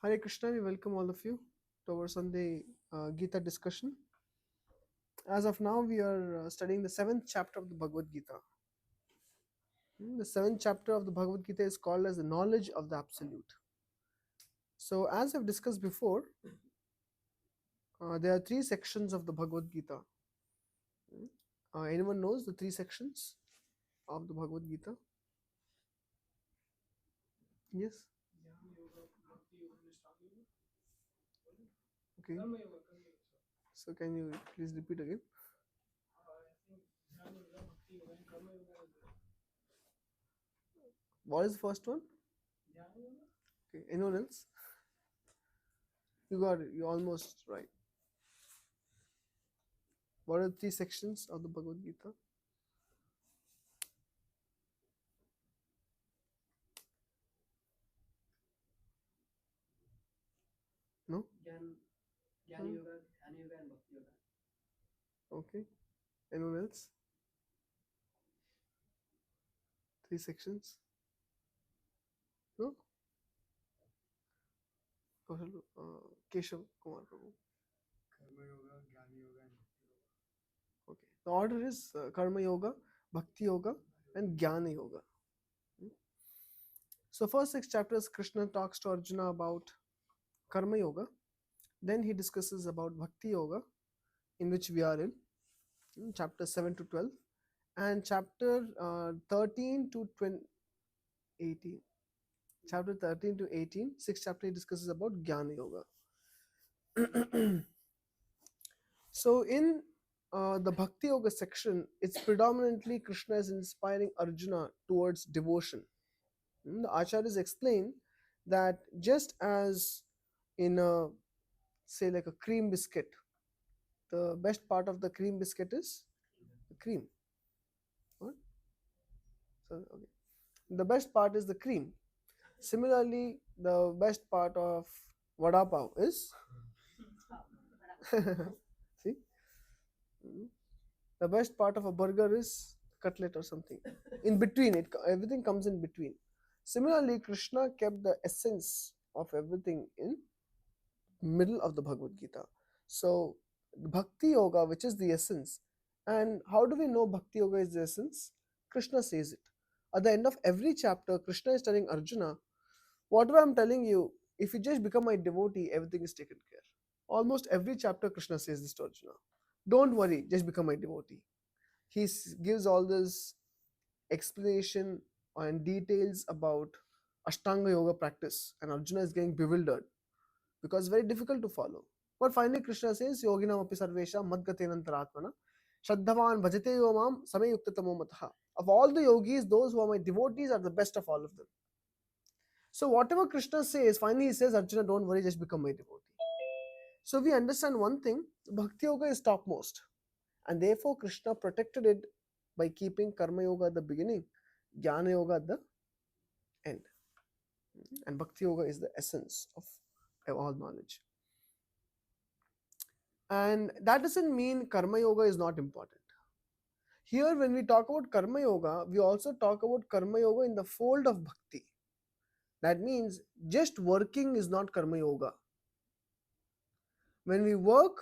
Hare Krishna, we welcome all of you to our Sunday Gita discussion. As of now, we are studying the 7th chapter of the Bhagavad Gita. The 7th chapter of the Bhagavad Gita is called as the knowledge of the Absolute. So, as I've discussed before, there are 3 sections of the Bhagavad Gita. Anyone knows the 3 sections of the Bhagavad Gita? Yes? Okay. So, can you please repeat again? What is the first one? Okay. Anyone else? You got it. You're almost right. What are the 3 sections of the Bhagavad Gita? No? Jnana Yoga, Dhyana Yoga and Bhakti Yoga. Okay. Anyone else? 3 sections? No? Keshav Kumar Prabhu. Karma Yoga, Jnana Yoga and Bhakti Yoga. Okay. The order is Karma Yoga, Bhakti Yoga and Jnana Yoga. So first 6 chapters Krishna talks to Arjuna about Karma Yoga. Then he discusses about Bhakti Yoga, in which we are in chapter 7 to 12, and chapter 13 to 18. Chapter 13 to 18, 6th chapter he discusses about Jnana Yoga. So in the Bhakti Yoga section, it's predominantly Krishna is inspiring Arjuna towards devotion. The Acharyas explain that just as in a, say like a cream biscuit, the best part of the cream biscuit is the cream. What? So, okay. The best part is the cream. Similarly, the best part of vada pav is see, the best part of a burger is cutlet or something. In between, everything comes in between. Similarly, Krishna kept the essence of everything in middle of the Bhagavad Gita. So, Bhakti Yoga, which is the essence, and how do we know Bhakti Yoga is the essence? Krishna says it. At the end of every chapter, Krishna is telling Arjuna, whatever I'm telling you, if you just become my devotee, everything is taken care. Almost every chapter, Krishna says this to Arjuna. Don't worry, just become my devotee. He gives all this explanation and details about Ashtanga Yoga practice, and Arjuna is getting bewildered because it's very difficult to follow. But finally, Krishna says, Yoginam api sarvesha madgatenantaratmana Shraddhavan bhajate yomam samayuktatamo mataha. Of all the yogis, those who are my devotees are the best of all of them. So whatever Krishna says, finally he says, Arjuna, don't worry, just become my devotee. So we understand one thing, Bhakti Yoga is topmost. And therefore Krishna protected it by keeping Karma Yoga at the beginning, Jnana Yoga at the end. And Bhakti Yoga is the essence of all knowledge. And that doesn't mean Karma Yoga is not important. Here when we talk about Karma Yoga, we also talk about Karma Yoga in the fold of Bhakti. That means just working is not Karma Yoga. When we work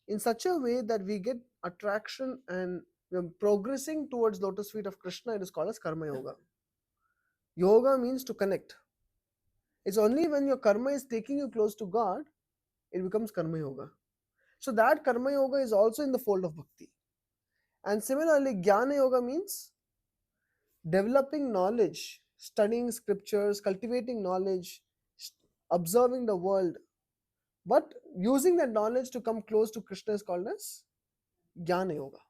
in such a way that we get attraction and we're progressing towards lotus feet of Krishna, it is called as Karma Yoga. Yoga means to connect. It's only when your karma is taking you close to God, it becomes Karma Yoga. So that Karma Yoga is also in the fold of Bhakti. And similarly, Jnana Yoga means developing knowledge, studying scriptures, cultivating knowledge, observing the world, but using that knowledge to come close to Krishna is called as Jnana Yoga.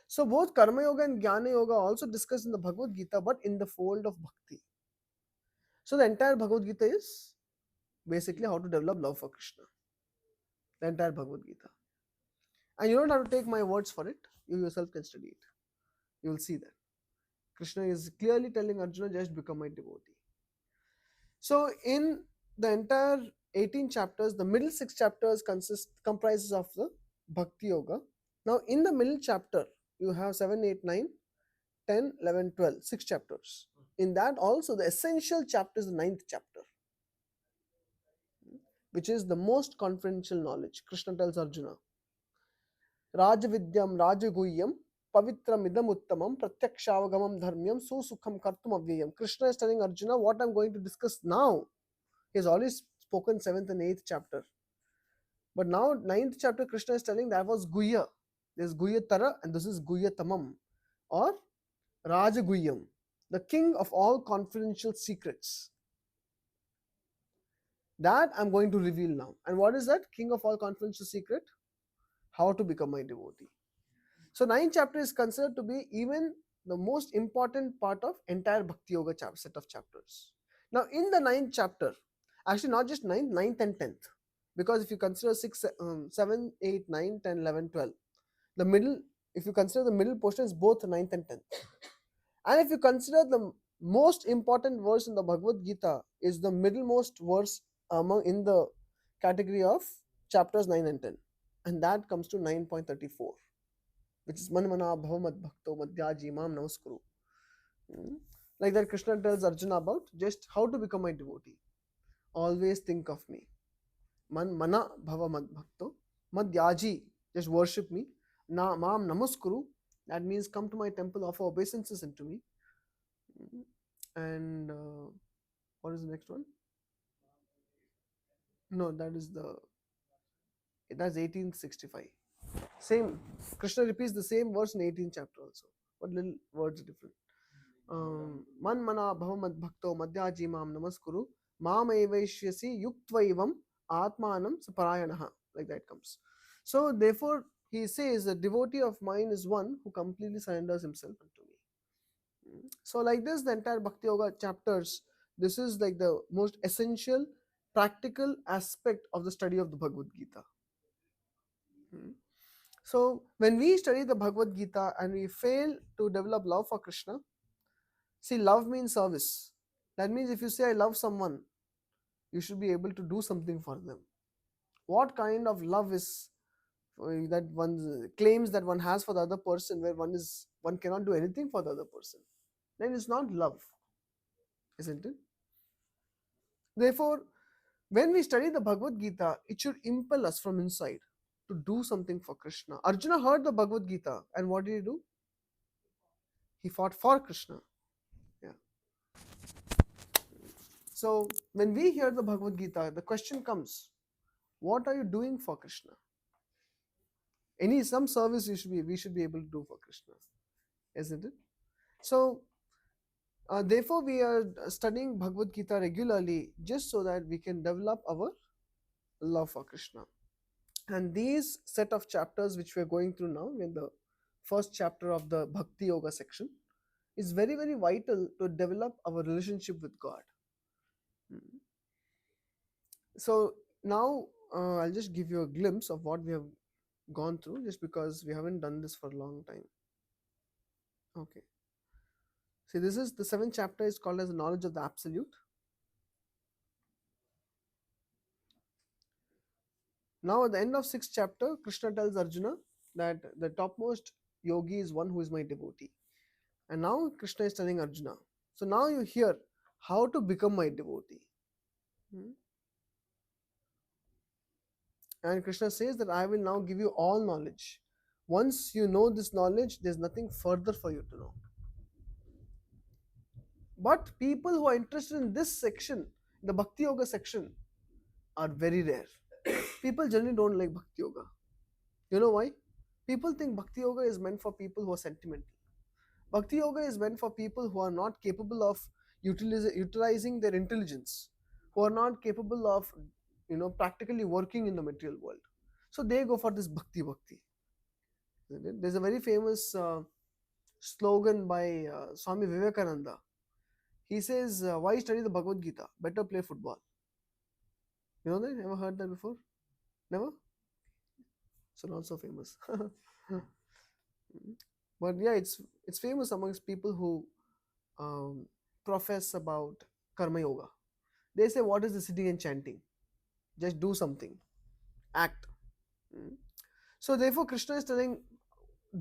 So both Karma Yoga and Jnana Yoga are also discussed in the Bhagavad Gita, but in the fold of Bhakti. So the entire Bhagavad Gita is basically how to develop love for Krishna. The entire Bhagavad Gita. And you don't have to take my words for it. You yourself can study it. You will see that. Krishna is clearly telling Arjuna, just become my devotee. So in the entire 18 chapters, the middle 6 chapters comprises of the Bhakti Yoga. Now in the middle chapter, you have 7, 8, 9, 10, 11, 12, 6 chapters. In that also, the essential chapter is the 9th chapter. which is the most confidential knowledge. Krishna tells Arjuna, Rajavidyam Rajaguhyam Pavitram Idam Uttamam Pratyakshaavagamam Dharmyam Susukham Kartum Avyayam. Krishna is telling Arjuna what I'm going to discuss now. He has already spoken 7th and 8th chapter. But now 9th chapter Krishna is telling that was Guhya. There's Guhya Tara and this is Guhya Tamam or Rajaguhyam, the king of all confidential secrets. That I'm going to reveal now. And what is that? King of all confidential secret? How to become my devotee. So 9th chapter is considered to be even the most important part of entire Bhakti Yoga set of chapters. Now in the 9th chapter, actually not just 9th, 9th and 10th, because if you consider 6, 7, 8, 9, 10, 11, 12, the middle, if you consider the middle portion is both 9th and 10th. And if you consider the most important verse in the Bhagavad Gita is the middlemost verse among in the category of chapters 9 and 10, and that comes to 9.34, which is Manmana Bhavamad Bhakto Madhyaji Mam Namaskuru. Like that, Krishna tells Arjuna about just how to become my devotee. Always think of me. Mana Bhavamad Bhakto Madhyaji, just worship me. Mam Namaskuru, that means come to my temple, offer obeisances unto me. And what is the next one? No, that's 1865. Same, Krishna repeats the same verse in 18th chapter also, but little words different. Man mana bhavamad bhakto madhyaji mam namaskuru mam evaishyasi yuktva atmanam saparayanaha, like that comes. So therefore he says a devotee of mine is one who completely surrenders himself unto me. So like this, the entire Bhakti Yoga chapters, this is like the most essential practical aspect of the study of the Bhagavad Gita. So when we study the Bhagavad Gita and we fail to develop love for Krishna, see, love means service. That means if you say I love someone, you should be able to do something for them. What kind of love is that one claims that one has for the other person, where one cannot do anything for the other person? Then it's not love, isn't it? Therefore, when we study the Bhagavad Gita, it should impel us from inside to do something for Krishna. Arjuna heard the Bhagavad Gita, and what did he do? He fought for Krishna. Yeah. So when we hear the Bhagavad Gita, the question comes, what are you doing for Krishna? Some service we should be able to do for Krishna, isn't it? So therefore we are studying Bhagavad Gita regularly just so that we can develop our love for Krishna. And these set of chapters which we are going through now, in the first chapter of the Bhakti Yoga section, is very, very vital to develop our relationship with God. So now I'll just give you a glimpse of what we have gone through, just because we haven't done this for a long time. Okay. See, this is the 7th chapter, is called as the knowledge of the absolute. Now at the end of 6th chapter, Krishna tells Arjuna that the topmost yogi is one who is my devotee. And now Krishna is telling Arjuna. So now you hear how to become my devotee. And Krishna says that I will now give you all knowledge. Once you know this knowledge, there's nothing further for you to know. But people who are interested in this section, the Bhakti Yoga section, are very rare. People generally don't like Bhakti Yoga. You know why? People think Bhakti Yoga is meant for people who are sentimental. Bhakti Yoga is meant for people who are not capable of utilizing their intelligence, who are not capable of practically working in the material world. So they go for this Bhakti. There's a very famous slogan by Swami Vivekananda. He says, why study the Bhagavad Gita? Better play football. You know that? Ever heard that before? Never? So not so famous. But yeah, it's famous amongst people who profess about Karma Yoga. They say, what is the sitting and chanting? Just do something. Act. So therefore, Krishna is telling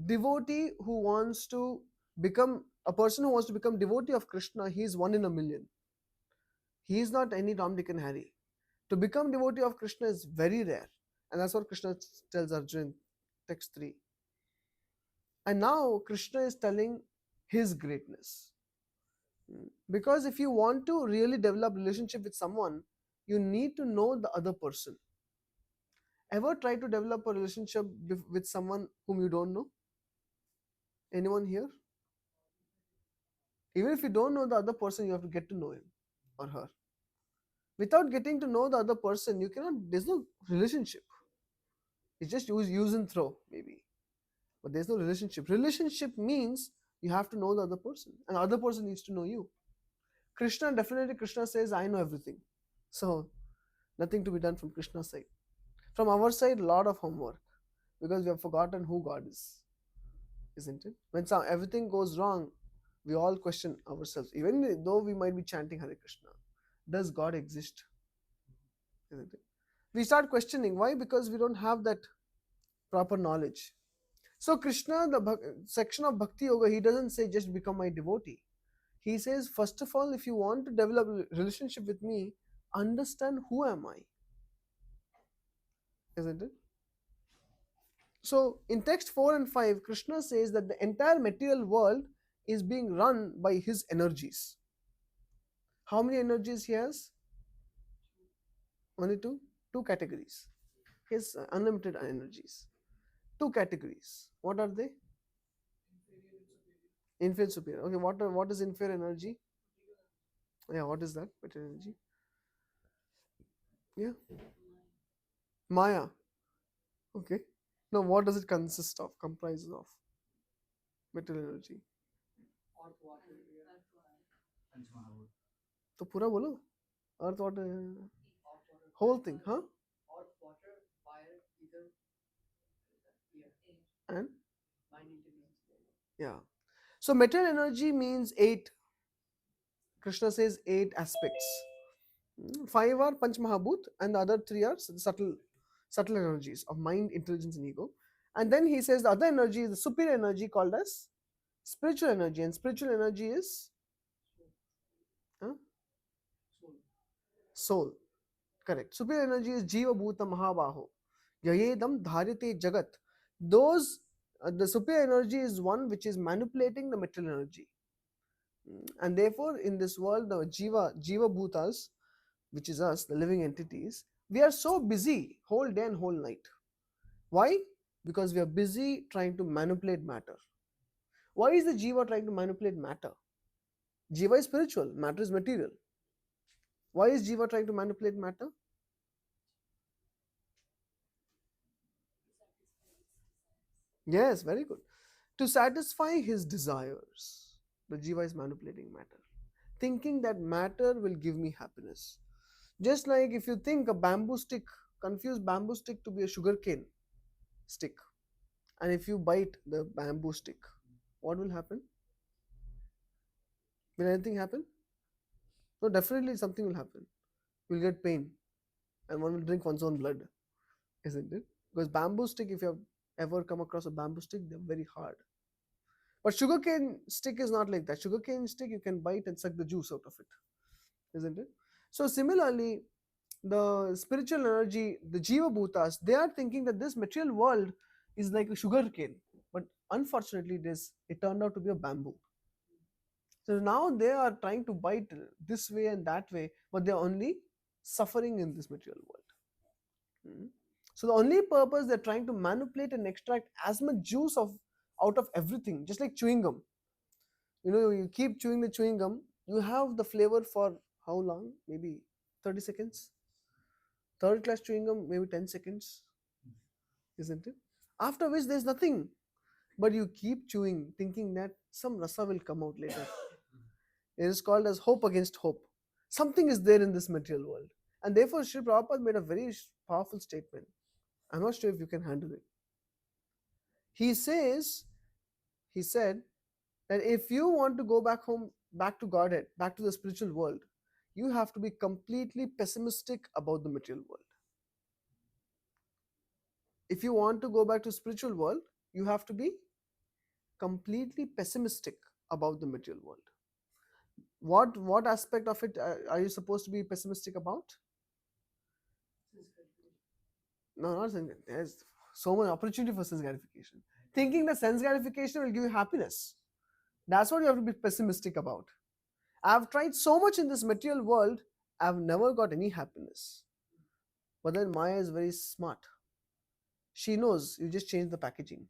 devotee who wants to become, a person who wants to become devotee of Krishna, he is one in a million. He is not any Ram, Dick and Harry. To become devotee of Krishna is very rare. And that's what Krishna tells Arjuna in text 3. And now Krishna is telling his greatness. Because if you want to really develop relationship with someone, you need to know the other person. Ever try to develop a relationship with someone whom you don't know? Anyone here? Even if you don't know the other person, you have to get to know him or her. Without getting to know the other person, you cannot, there's no relationship. It's just use and throw, maybe. But there's no relationship. Relationship means you have to know the other person, and the other person needs to know you. Krishna says, I know everything. So nothing to be done from Krishna's side. From our side, a lot of homework, because we have forgotten who God is, isn't it? When everything goes wrong, we all question ourselves, even though we might be chanting Hare Krishna. Does God exist? Isn't it? We start questioning. Why? Because we don't have that proper knowledge. So Krishna, the section of Bhakti Yoga, he doesn't say just become my devotee. He says, first of all, if you want to develop a relationship with me, understand who am I. Isn't it? So in text 4 and 5, Krishna says that the entire material world is being run by his energies. How many energies he has? Only two? Two categories. He has unlimited energies. Two categories. What are they? Inferior, superior. Okay, what is inferior energy? Yeah, what is that? Material energy? Yeah. Maya. Okay. Now, what does it consist of? Comprises of material energy. Earth, water, air, Panchmahabhut. तो पूरा बोलो. Earth, water, Earth, water, whole thing, huh? earth, water, fire, ether, air, And mind, intelligence. yeah. So material energy means 8. Krishna says 8 aspects. 5 are Panch Mahabhut, and the other 3 are subtle energies of mind, intelligence, and ego. And then he says the other energy is the superior energy called as spiritual energy, and spiritual energy is huh? Soul. Soul. Correct. Superior energy is Jiva Bhuta Mahabaho. Yayedam Dharyate Jagat. Those the superior energy is one which is manipulating the material energy. And therefore, in this world, the Jiva Bhutas, which is us, the living entities, we are so busy whole day and whole night. Why? Because we are busy trying to manipulate matter. Why is the Jiva trying to manipulate matter? Jiva is spiritual, matter is material. Why is Jiva trying to manipulate matter? Yes, very good. To satisfy his desires, the Jiva is manipulating matter, thinking that matter will give me happiness. Just like if you think a bamboo stick, confuse bamboo stick to be a sugarcane stick, and if you bite the bamboo stick, what will happen? Will anything happen? No, definitely something will happen. You'll get pain, and one will drink one's own blood, isn't it? Because bamboo stick, if you have ever come across a bamboo stick, they're very hard. But sugarcane stick is not like that. Sugarcane stick, you can bite and suck the juice out of it, isn't it? So similarly, the spiritual energy, the Jiva Bhutas, they are thinking that this material world is like a sugarcane, but unfortunately, it turned out to be a bamboo. So now they are trying to bite this way and that way, but they're only suffering in this material world. Mhm. So the only purpose they're trying to manipulate and extract as much juice out of everything, just like chewing gum. You keep chewing the chewing gum, you have the flavor for how long? Maybe 30 seconds. Third class chewing gum, maybe 10 seconds, isn't it? After which there's nothing. But you keep chewing, thinking that some rasa will come out later. It is called as hope against hope. Something is there in this material world. And therefore, Sri Prabhupada made a very powerful statement. I'm not sure if you can handle it. He said that if you want to go back home, back to Godhead, back to the spiritual world, you have to be completely pessimistic about the material world. If you want to go back to spiritual world, you have to be completely pessimistic about the material world. What aspect of it are you supposed to be pessimistic about? No, not sense. There's so much opportunity for sense gratification. Thinking that sense gratification will give you happiness. That's what you have to be pessimistic about. I've tried so much in this material world, I've never got any happiness. But then Maya is very smart. She knows you just change the packaging,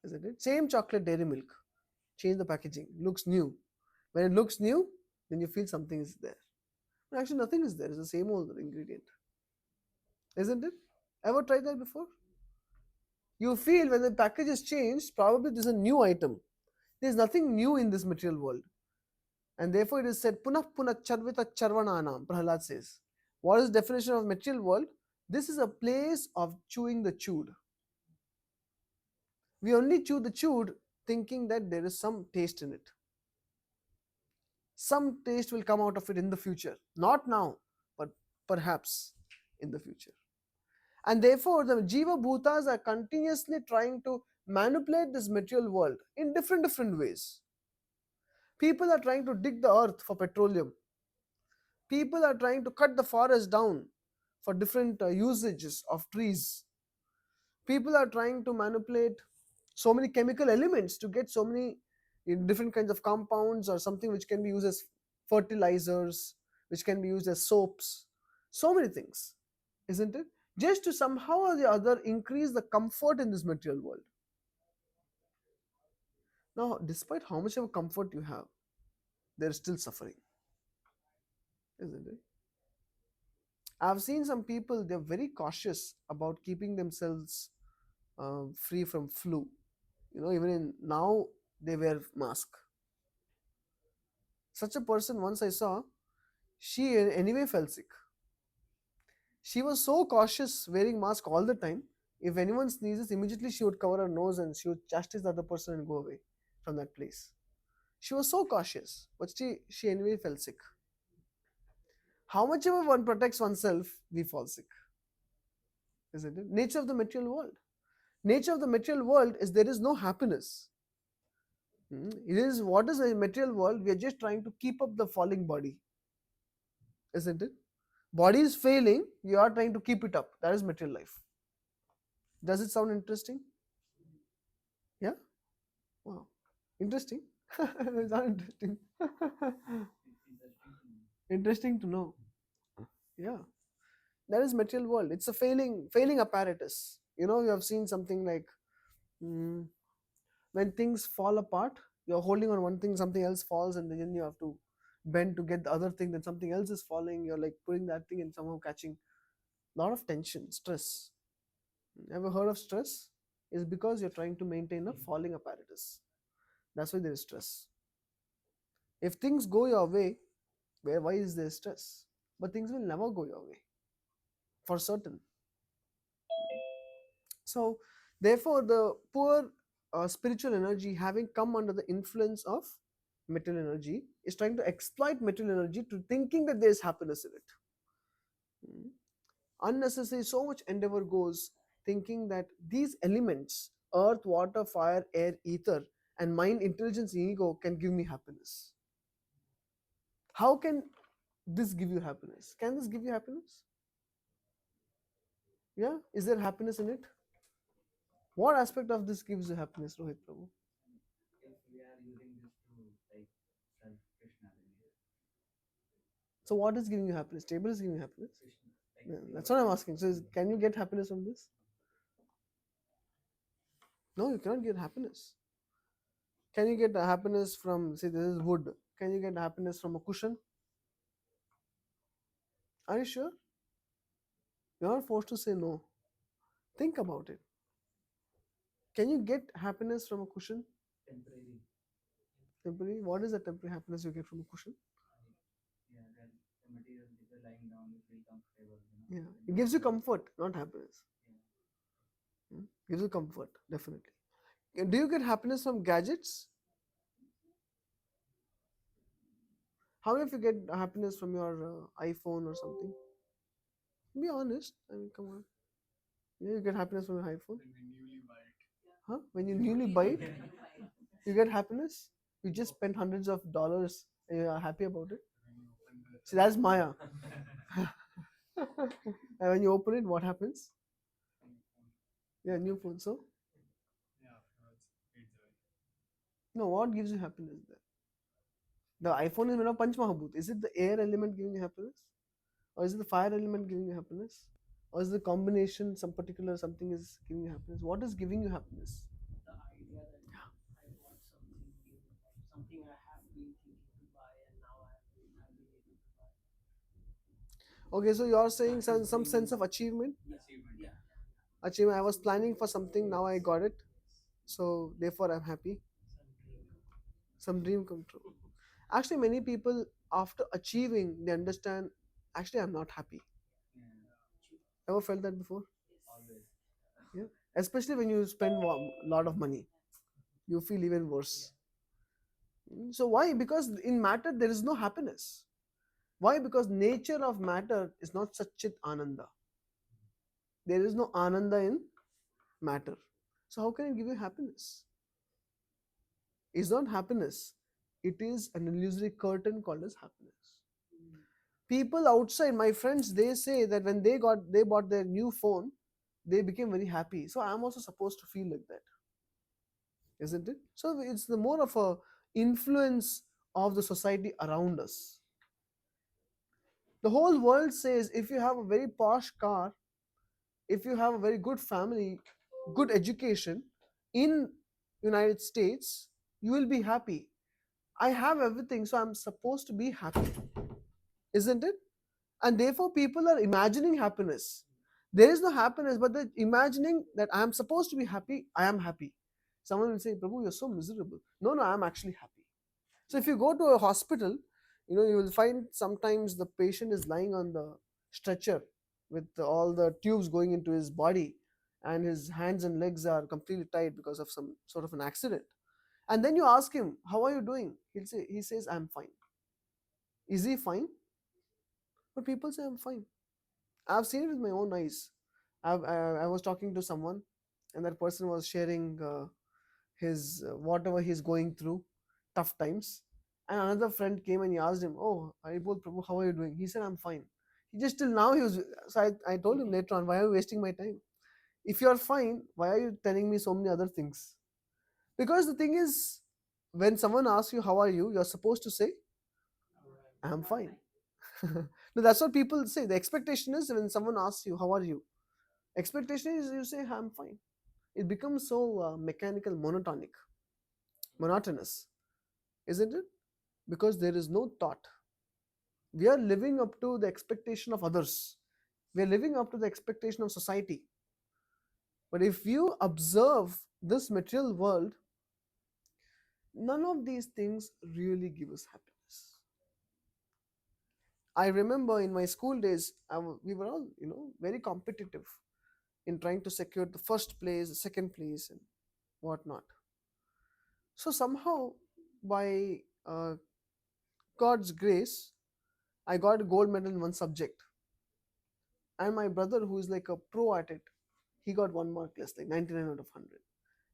isn't it? Same chocolate dairy milk. Change the packaging. Looks new. When it looks new, then you feel something is there. But actually, nothing is there. It's the same old ingredient. Isn't it? Ever tried that before? You feel when the package is changed, probably there's a new item. There's nothing new in this material world. And therefore it is said, Punah Punah Charvita Charvananam, Prahlad says. What is the definition of material world? This is a place of chewing the chewed. We only chew the chewed thinking that there is some taste in it. Some taste will come out of it in the future. Not now, but perhaps in the future. And therefore, the Jiva Bhutas are continuously trying to manipulate this material world in different ways. People are trying to dig the earth for petroleum. People are trying to cut the forest down for different usages of trees. People are trying to manipulate so many chemical elements to get so many different kinds of compounds or something which can be used as fertilizers, which can be used as soaps, so many things, isn't it? Just to somehow or the other increase the comfort in this material world. Now, despite how much of a comfort you have, there is still suffering, isn't it? I've seen some people, they're very cautious about keeping themselves free from flu. Even in now, they wear mask. Such a person once I saw, she anyway fell sick. She was so cautious wearing mask all the time. If anyone sneezes, immediately she would cover her nose and she would chastise the other person and go away from that place. She was so cautious, but she anyway fell sick. How much ever one protects oneself, we fall sick. Isn't it? Nature of the material world. Nature of the material world is there is no happiness. It is what is a material world? We are just trying to keep up the falling body. Isn't it? Body is failing, you are trying to keep it up. That is material life. Does it sound interesting? Yeah? Wow. Interesting. It's not interesting. Interesting to know. Yeah. That is material world. It's a failing apparatus. You have seen something like when things fall apart, you're holding on one thing, something else falls, and then you have to bend to get the other thing, then something else is falling, you're like putting that thing and somehow catching. A lot of tension, stress. Ever heard of stress? Is because you're trying to maintain a falling apparatus. That's why there is stress. If things go your way, why is there stress? But things will never go your way, for certain. So, therefore, the poor spiritual energy, having come under the influence of material energy, is trying to exploit material energy to thinking that there is happiness in it. Unnecessary, so much endeavor goes thinking that these elements, earth, water, fire, air, ether, and mind, intelligence, ego, can give me happiness. How can this give you happiness? Can this give you happiness? Yeah? Is there happiness in it? What aspect of this gives you happiness, Rohit Prabhu? If we are using this to like serve Krishna, So what is giving you happiness? Table is giving you happiness? Krishna, Yeah, that's what I'm asking. So can you get happiness from this? No, you cannot get happiness. Can you get happiness from, say, this is wood? Can you get happiness from a cushion? Are you sure? You're not forced to say no. Think about it. Can you get happiness from a cushion? temporary. Temporary? What is the temporary happiness you get from a cushion? Yeah, that the material if you're lying down, you feel comfortable. Yeah, it gives you comfort, not happiness. Gives you comfort, definitely. Do you get happiness from gadgets? How many of you get happiness from your iPhone or something? Be honest. I mean, come on. Yeah, you get happiness from your iPhone? When we newly buy it. Huh? When you newly buy it, you get happiness? You just spent hundreds of dollars and you are happy about it? When you open the See, that's Maya. And when you open it, what happens? Some phone. Yeah, new phone. So, Yeah, afterwards fades away. no, what gives you happiness there? The iPhone is made of Panch Mahabhut. Is it the air element giving you happiness? Or is it the fire element giving you happiness? Or is it the combination, some particular something is giving you happiness? What is giving you happiness? The idea that I bought something new, something I have been thinking to buy, and now I've been able to buy. Okay, so you're saying some sense of achievement? Achievement. Yeah. Achievement. I was planning for something, now I got it. So therefore I'm happy. Some dream come true. Actually, many people after achieving, they understand, actually I'm not happy. Yeah. Ever felt that before? Always. Yeah. Especially when you spend a lot of money, you feel even worse. So why? Because in matter there is no happiness. Why? Because nature of matter is not Satchit Ananda. There is no Ananda in matter. So how can it give you happiness? It's not happiness. It is an illusory curtain called as happiness. People outside, my friends, they say that when they bought their new phone, they became very happy. So I'm also supposed to feel like that, isn't it? So it's the more of a influence of the society around us. The whole world says if you have a very posh car, if you have a very good family, good education in United States, you will be happy. I have everything, so I'm supposed to be happy, isn't it? And therefore people are imagining happiness. There is no happiness, but they're imagining that I am supposed to be happy. I am happy. Someone will say, Prabhu, you're so miserable. No, no, I'm actually happy. So if you go to a hospital, you will find sometimes the patient is lying on the stretcher with all the tubes going into his body, and his hands and legs are completely tied because of some sort of an accident. And then you ask him, how are you doing? He says, I'm fine. Is he fine? But people say I'm fine. I've seen it with my own eyes. I was talking to someone, and that person was sharing his whatever he's going through, tough times. And another friend came and he asked him, "Oh, Haribol Prabhu, how are you doing?" He said, "I'm fine." He just till now he was. So I told him later on, "Why are you wasting my time? If you're fine, why are you telling me so many other things?" Because the thing is, when someone asks you how are you, you're supposed to say, "I'm fine." No, that's what people say. The expectation is when someone asks you how are you, expectation is you say I'm fine. It becomes so mechanical, monotonous, isn't it? Because there is no thought. We are living up to the expectation of others. We are living up to the expectation of society. But if you observe this material world, none of these things really give us happiness. I remember in my school days, we were all, very competitive in trying to secure the first place, the second place, and whatnot. So somehow, by God's grace, I got a gold medal in one subject. And my brother, who is like a pro at it, he got 1 mark less, like 99 out of 100.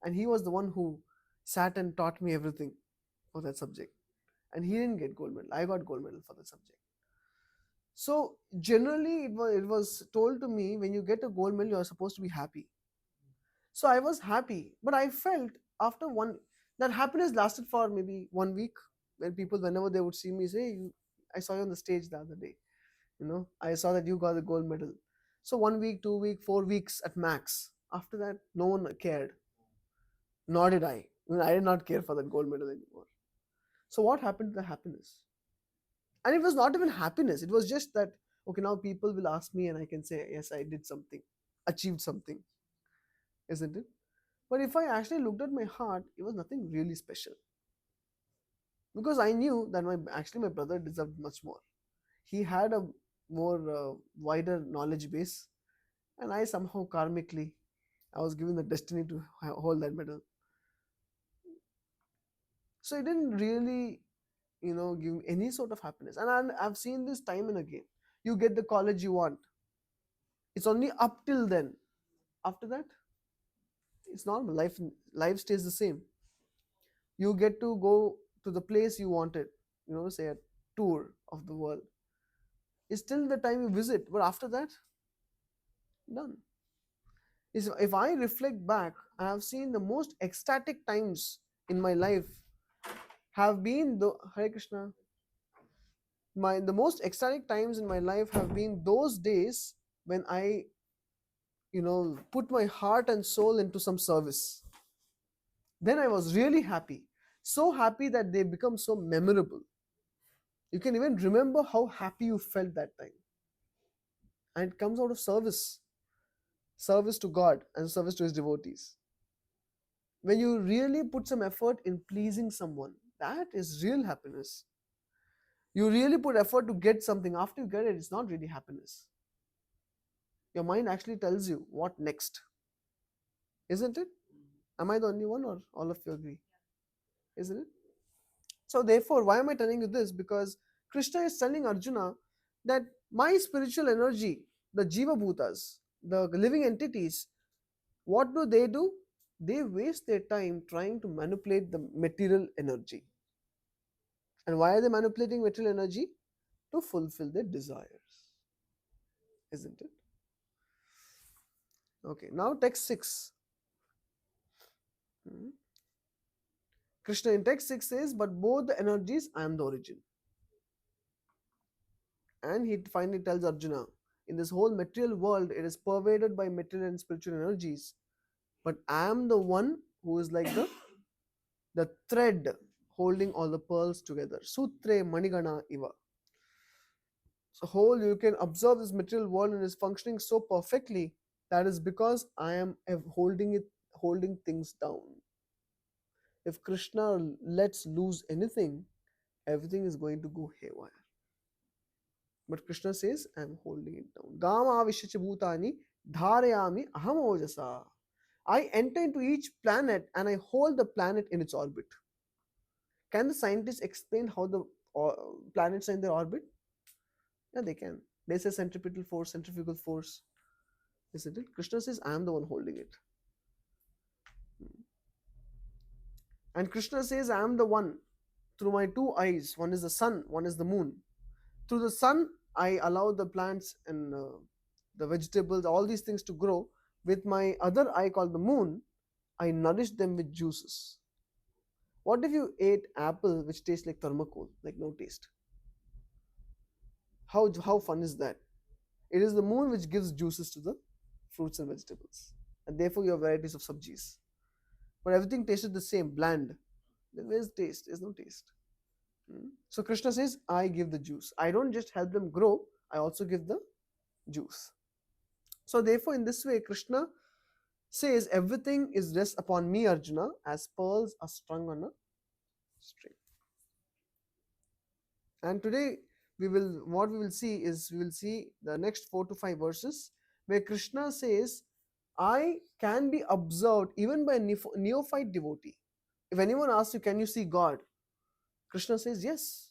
And he was the one who sat and taught me everything for that subject. And he didn't get gold medal. I got gold medal for that subject. So generally, it was told to me, when you get a gold medal, you are supposed to be happy. So I was happy, but I felt after that happiness lasted for maybe 1 week, when people, whenever they would see me, say, I saw you on the stage the other day. I saw that you got the gold medal. So 1 week, 2 week, 4 weeks at max. After that, no one cared. Nor did I. I did not care for that gold medal anymore. So what happened to the happiness? And it was not even happiness. It was just that, okay, now people will ask me and I can say, yes, I did something, achieved something, isn't it? But if I actually looked at my heart, it was nothing really special. Because I knew that my brother deserved much more. He had a more wider knowledge base, and I somehow karmically, I was given the destiny to hold that medal. So it didn't really, give any sort of happiness. And I've seen this time and again. You get the college you want. It's only up till then. After that, it's normal. Life stays the same. You get to go to the place you wanted. Say a tour of the world. It's till the time you visit. But after that, Done. If I reflect back, I have seen the most ecstatic times in my life have been the Hare Krishna. The most ecstatic times in my life have been those days when I, put my heart and soul into some service. Then I was really happy. So happy that they become so memorable. You can even remember how happy you felt that time. And it comes out of service. Service to God and service to his devotees. When you really put some effort in pleasing someone, that is real happiness. You really put effort to get something. After you get it, it's not really happiness. Your mind actually tells you what next. Isn't it? Am I the only one, or all of you agree? Isn't it? So therefore, why am I telling you this? Because Krishna is telling Arjuna that my spiritual energy, the Jiva Bhutas, the living entities, what do? They waste their time trying to manipulate the material energy. And why are they manipulating material energy? To fulfill their desires. Isn't it? Okay, now text 6. Krishna in text 6 says, but both the energies, I am the origin. And he finally tells Arjuna, in this whole material world, it is pervaded by material and spiritual energies. But I am the one who is like the thread holding all the pearls together. Sutre Manigana Iva. So whole you can observe this material world and is functioning so perfectly. That is because I am holding things down. If Krishna lets loose anything, everything is going to go haywire. But Krishna says, I am holding it down. Gama Vishacha Bhutani Dharayami Aham Ojasa. I enter into each planet and I hold the planet in its orbit. Can the scientists explain how the planets are in their orbit? Yeah, they can. They say centrifugal force. Isn't it? Krishna says, I am the one holding it. And Krishna says, I am the one through my two eyes. One is the sun, one is the moon. Through the sun, I allow the plants and the vegetables, all these things to grow. With my other eye called the moon, I nourish them with juices. What if you ate apple which tastes like thermocol, like no taste? How fun is that? It is the moon which gives juices to the fruits and vegetables. And therefore you have varieties of sabjis. But everything tasted the same, bland. Then where's taste? There's no taste. So Krishna says, I give the juice. I don't just help them grow, I also give the juice. So therefore, in this way, Krishna says, everything is rest upon me, Arjuna, as pearls are strung on a string. And today, we will see the next 4 to 5 verses where Krishna says, I can be observed even by a neophyte devotee. If anyone asks you, can you see God? Krishna says, yes.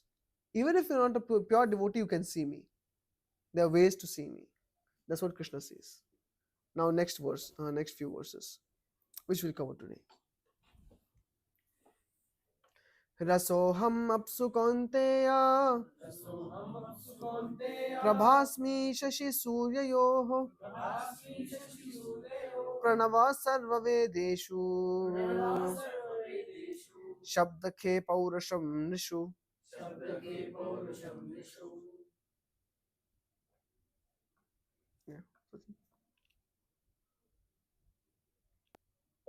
Even if you're not a pure devotee, you can see me. There are ways to see me. That's what Krishna says. Now, next few verses, which we'll cover today. Rasoham apsu kaunteya prabhasmi shashi suryayoh pranava sarva vedeshu shabdakhe paurasham nishu.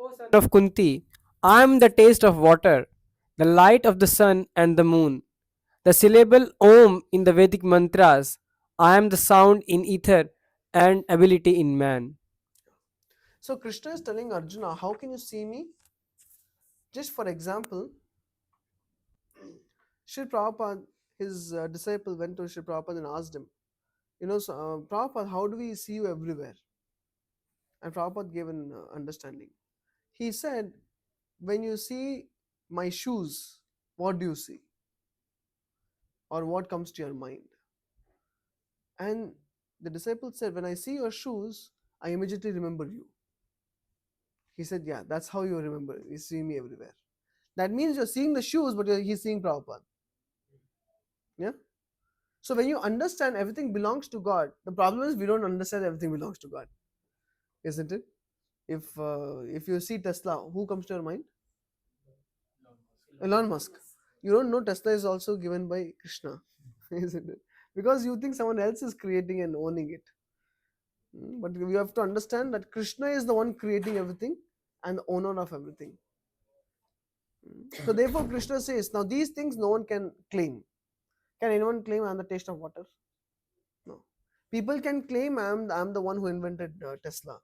O son of Kunti, I am the taste of water, the light of the sun and the moon, the syllable Om in the Vedic mantras. I am the sound in ether and ability in man. So Krishna is telling Arjuna, how can you see me? Just for example, Sri Prabhupada, his disciple went to Sri Prabhupada and asked him, Prabhupada, how do we see you everywhere? And Prabhupada gave an understanding. He said, when you see my shoes, what do you see? Or what comes to your mind? And the disciple said, when I see your shoes, I immediately remember you. He said, yeah, that's how you remember. You see me everywhere. That means you're seeing the shoes, but he's seeing Prabhupada. Yeah? So when you understand everything belongs to God, the problem is we don't understand everything belongs to God. isn't it? If you see Tesla, who comes to your mind? Elon Musk. You don't know Tesla is also given by Krishna, isn't it? Because you think someone else is creating and owning it. But you have to understand that Krishna is the one creating everything and the owner of everything. So therefore, Krishna says, now these things no one can claim. Can anyone claim I'm the taste of water? No. People can claim I'm the one who invented Tesla.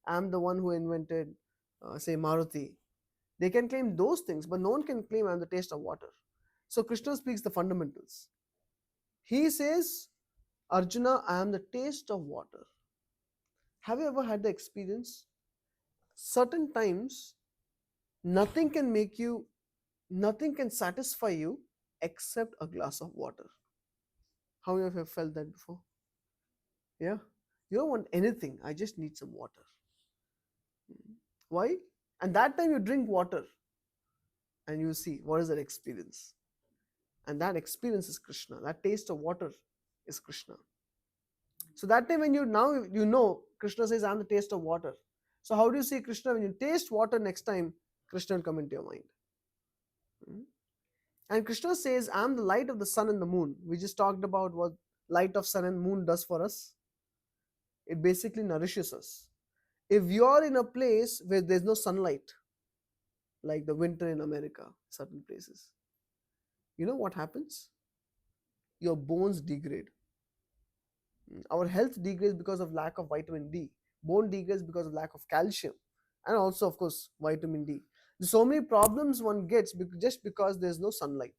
I'm the one who invented, say, Maruti. They can claim those things, but no one can claim I'm the taste of water. So Krishna speaks the fundamentals. He says, Arjuna, I am the taste of water. Have you ever had the experience? Certain times, nothing can make you, nothing can satisfy you except a glass of water. How many of you have felt that before? Yeah? You don't want anything, I just need some water. Why? And that time you drink water and you see what is that experience. And that experience is Krishna. That taste of water is Krishna. So that time when you know Krishna says, I'm the taste of water. So how do you see Krishna? When you taste water next time, Krishna will come into your mind. And Krishna says, I'm the light of the sun and the moon. We just talked about what light of sun and moon does for us. It basically nourishes us. If you're in a place where there's no sunlight, like the winter in America, certain places, you know what happens? Your bones degrade. Our health degrades because of lack of vitamin D. Bone degrades because of lack of calcium. And also, of course, vitamin D. There's so many problems one gets just because there's no sunlight.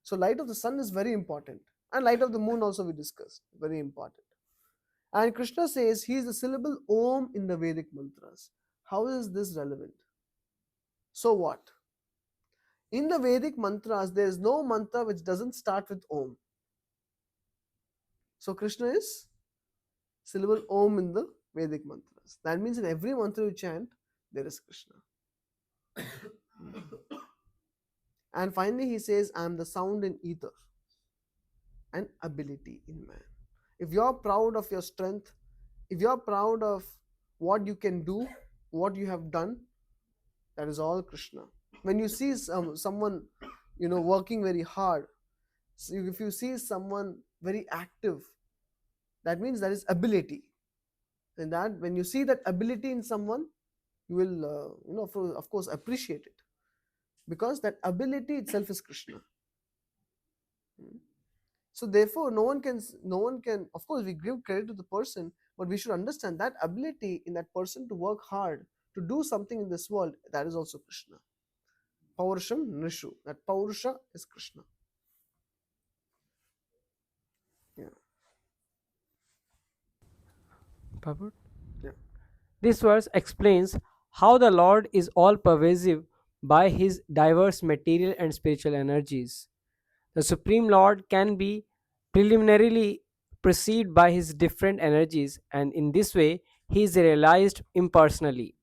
So light of the sun is very important. And light of the moon also we discussed. Very important. And Krishna says he is the syllable Om in the Vedic mantras. How is this relevant? So what? In the Vedic mantras, there is no mantra which doesn't start with Om. So Krishna is syllable Om in the Vedic mantras. That means in every mantra you chant, there is Krishna. And finally he says, I am the sound in ether and ability in man. If you're proud of your strength, if you're proud of what you can do, what you have done, that is all Krishna. When you see someone, working very hard, so if you see someone very active, that means there is ability. And that when you see that ability in someone, you will, of course, appreciate it, because that ability itself is Krishna. So therefore, no one can. Of course, we give credit to the person, but we should understand that ability in that person to work hard to do something in this world. That is also Krishna. Paurasham Nishu. That Paurusha is Krishna. Yeah. Prabhupada? Yeah. This verse explains how the Lord is all pervasive by his diverse material and spiritual energies. The Supreme Lord can be preliminarily perceived by his different energies, and in this way, he is realized impersonally.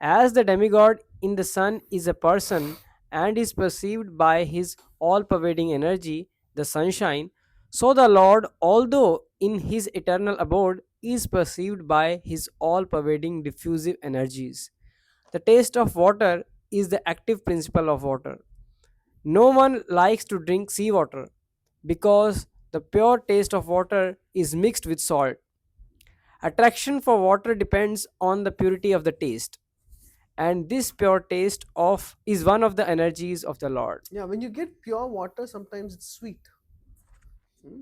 As the demigod in the sun is a person and is perceived by his all pervading energy, the sunshine, so the Lord, although in his eternal abode, is perceived by his all pervading diffusive energies. The taste of water is the active principle of water. No one likes to drink seawater because the pure taste of water is mixed with salt. Attraction for water depends on the purity of the taste, and this pure taste of is one of the energies of the Lord. Yeah. When you get pure water, sometimes it's sweet.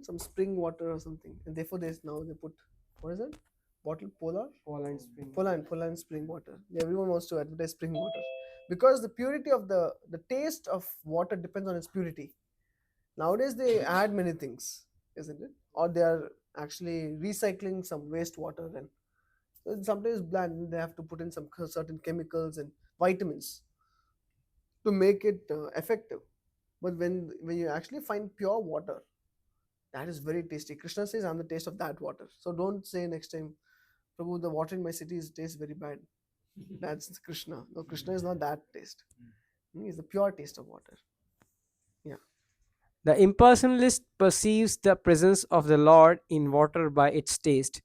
Some spring water or something, and therefore they put, what is it? Bottle polar. Polar and spring water. Everyone wants to advertise spring water because the purity of the taste of water depends on its purity. Nowadays they add many things, isn't it? Or they are actually recycling some wastewater, and sometimes bland. They have to put in some certain chemicals and vitamins to make it effective. But when you actually find pure water, that is very tasty. Krishna says, I'm the taste of that water. So don't say next time, Prabhu, the water in my city tastes very bad. That's Krishna. No, Krishna is not that taste. He's the pure taste of water. Yeah. The impersonalist perceives the presence of the Lord in water by its taste,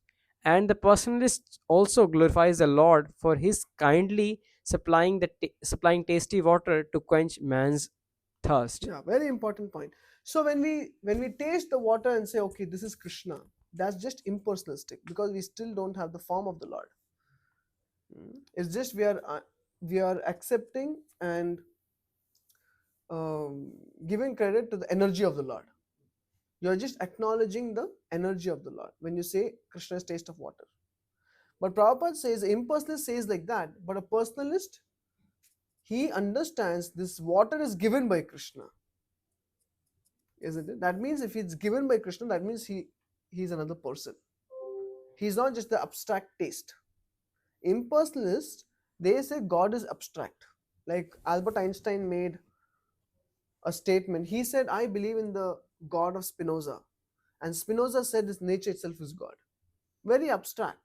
And the personalist also glorifies the Lord for his kindly supplying tasty water to quench man's thirst. Yeah, very important point. So when we taste the water and say, okay, this is Krishna, that's just impersonalistic because we still don't have the form of the Lord. It's just we are accepting and giving credit to the energy of the Lord. You're just acknowledging the energy of the Lord when you say Krishna's taste of water. But Prabhupada says, impersonalist says like that, but a personalist, he understands this water is given by Krishna, isn't it? That means if it's given by Krishna, that means he's another person. He's not just the abstract taste. Impersonalists, they say God is abstract. Like Albert Einstein made a statement. He said, I believe in the God of Spinoza. And Spinoza said this nature itself is God. Very abstract.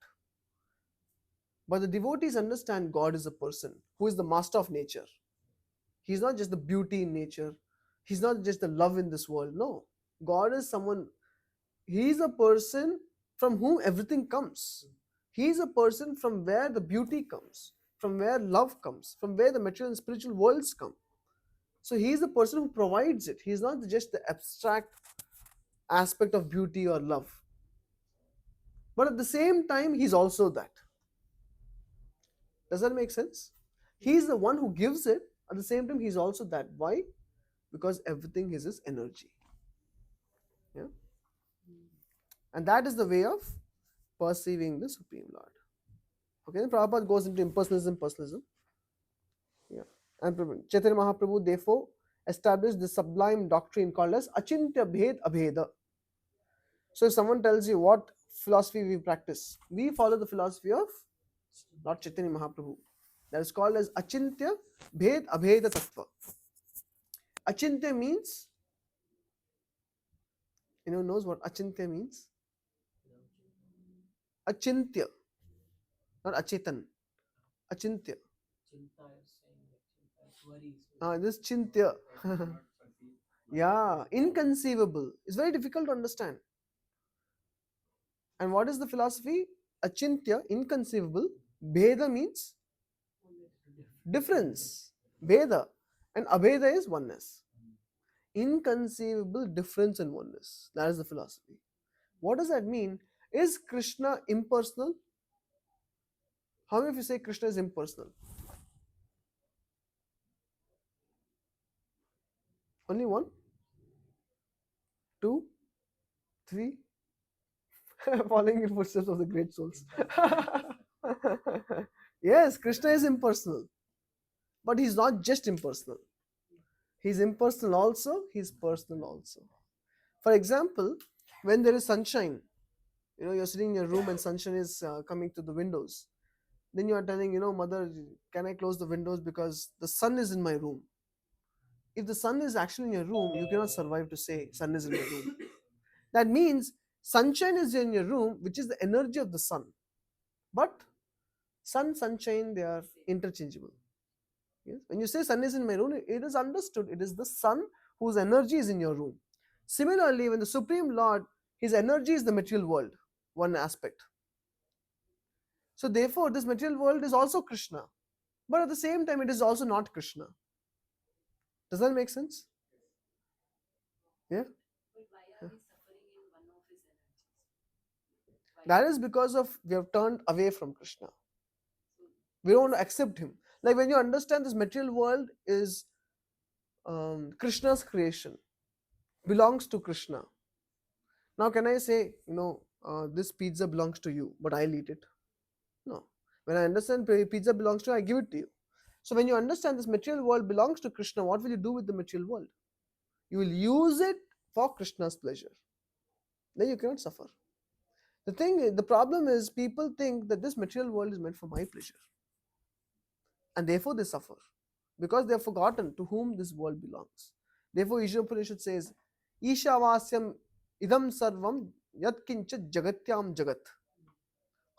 But the devotees understand God is a person who is the master of nature. He's not just the beauty in nature. He's not just the love in this world. No. God is someone, he's a person from whom everything comes. He's a person from where the beauty comes, from where love comes, from where the material and spiritual worlds come. So he's the person who provides it. He's not just the abstract aspect of beauty or love. But at the same time, he's also that. Does that make sense? He's the one who gives it. At the same time, he's also that. Why? Because everything is his energy. Yeah? And that is the way of perceiving the Supreme Lord. Okay, then Prabhupada goes into impersonalism, personalism. Yeah. And Chaitanya Mahaprabhu therefore established this sublime doctrine called as Achintya Bhed Abheda. So if someone tells you what philosophy we practice, we follow the philosophy of Lord Chaitanya Mahaprabhu. That is called as Achintya Bhed Abheda Tattva. Achintya means, anyone knows what Achintya means? Achintya, not Achetan. Achintya. Chinta is saying that Chinta is worries. This Chintya. Yeah, inconceivable. It's very difficult to understand. And what is the philosophy? Achintya, inconceivable. Bheda means difference. Bheda. And Abheda is oneness. Inconceivable difference and oneness. That is the philosophy. What does that mean? Is Krishna impersonal? How many of you say Krishna is impersonal? Only one? Two? Three? Following in footsteps of the great souls. Yes, Krishna is impersonal. But he's not just impersonal. He's impersonal also, he's personal also. For example, when there is sunshine, you're sitting in your room and sunshine is coming to the windows. Then you are telling, mother, can I close the windows because the sun is in my room? If the sun is actually in your room, you cannot survive to say sun is in your room. That means sunshine is in your room, which is the energy of the sun. But sunshine, they are interchangeable. Yes? When you say sun is in my room, it is understood. It is the sun whose energy is in your room. Similarly, when the Supreme Lord, his energy is the material world, one aspect. So therefore, this material world is also Krishna. But at the same time, it is also not Krishna. Does that make sense? Yeah? But why are we suffering in one of his energies? Why? That is because of we have turned away from Krishna. We don't want to accept him. Like when you understand this material world is Krishna's creation, belongs to Krishna. Now, can I say, this pizza belongs to you, but I'll eat it? No. When I understand pizza belongs to you, I give it to you. So when you understand this material world belongs to Krishna, what will you do with the material world? You will use it for Krishna's pleasure. Then you cannot suffer. The problem is people think that this material world is meant for my pleasure. And therefore they suffer. Because they have forgotten to whom this world belongs. Therefore Isha Upanishad says, Ishavasyam idam sarvam yat kinchat jagatyam jagat.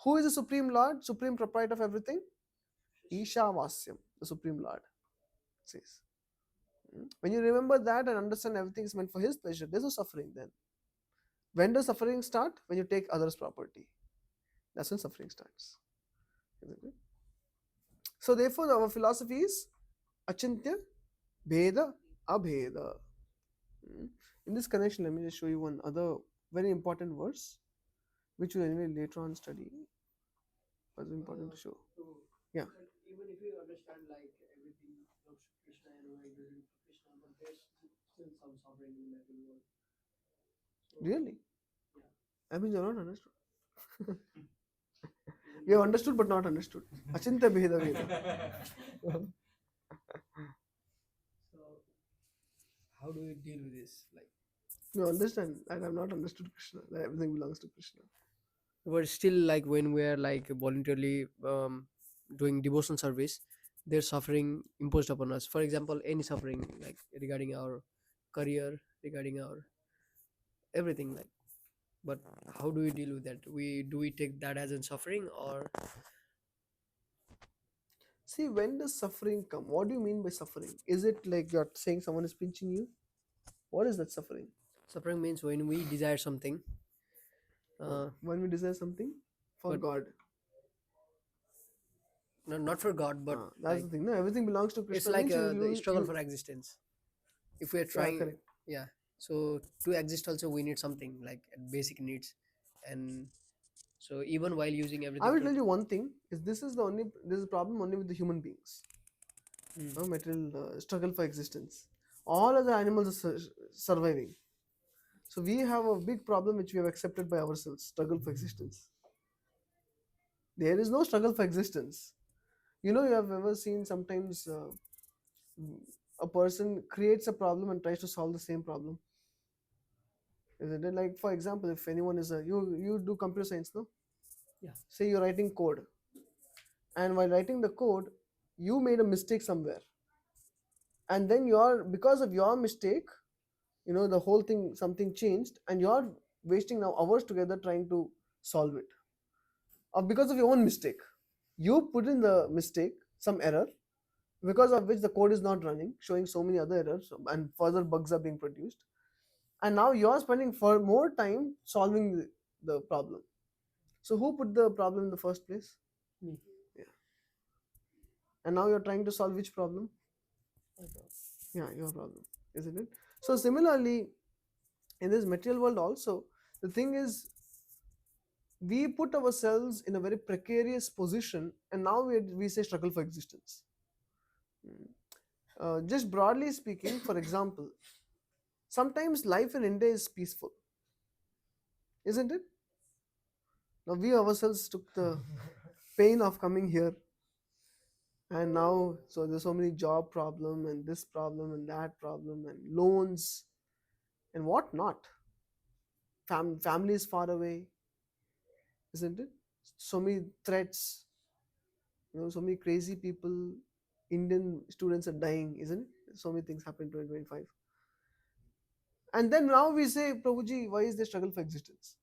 Who is the Supreme Lord, Supreme Proprietor of everything? Ishavasyam, the Supreme Lord, says. When you remember that and understand everything is meant for his pleasure, there's no suffering then. When does suffering start? When you take others' property. That's when suffering starts. Isn't it? So therefore, our philosophy is achintya, bheda, abheda. In this connection, let me just show you one other very important verse, which we'll anyway later on study. But it's important to show. So, Yeah. even if you understand like everything belongs to Krishna and we are using for Krishna, but there's still some suffering in the material world. So, Really? yeah. I mean, you're not understood. Even You have understood but not understood. Achintya bheda veda. So, how do you deal with this? Like, You understand that I have not understood Krishna, that everything belongs to Krishna. but still, like when we are like voluntarily doing devotional service, there's suffering imposed upon us. For example, any suffering like regarding our career, regarding our everything, like. But how do we deal with that? We take that as a suffering, or See, when does suffering come? What do you mean by suffering? Is it like you're saying someone is pinching you? What is that suffering? suffering means when we desire something. When we desire something for But- God. Not for God, but That's like, the thing. No, everything belongs to Krishna. it's like means the struggle for existence. If we are trying, correct. yeah. So to exist, also we need something like basic needs, and so even while using everything, I will tell you one thing: is this is a problem only with the human beings. No material struggle for existence. All other animals are surviving. So we have a big problem which we have accepted by ourselves: struggle for existence. There is no struggle for existence. You know, you have ever seen sometimes a person creates a problem and tries to solve the same problem. Isn't it? Like, for example, if anyone is you do computer science, no? Yeah. Say you're writing code, and while writing the code, you made a mistake somewhere, and then because of your mistake, the whole thing, something changed, and you're wasting now hours together trying to solve it, or because of your own mistake, you put in the mistake, some error, because of which the code is not running, showing so many other errors and further bugs are being produced, and now you're spending for more time solving the problem. So who put the problem in the first place? Me. Yeah. And now you're trying to solve which problem? Yeah, your problem, isn't it? So similarly, in this material world also, the thing is, we put ourselves in a very precarious position, and now we say struggle for existence. Just broadly speaking, for example, sometimes life in India is peaceful, isn't it? Now we ourselves took the pain of coming here, and now so there's so many job problem and this problem and that problem and loans and what not. Family is far away, isn't it? So many threats, so many crazy people. Indian students are dying, isn't it? So many things happen in 2025. And then now we say, Prabhuji, why is there struggle for existence?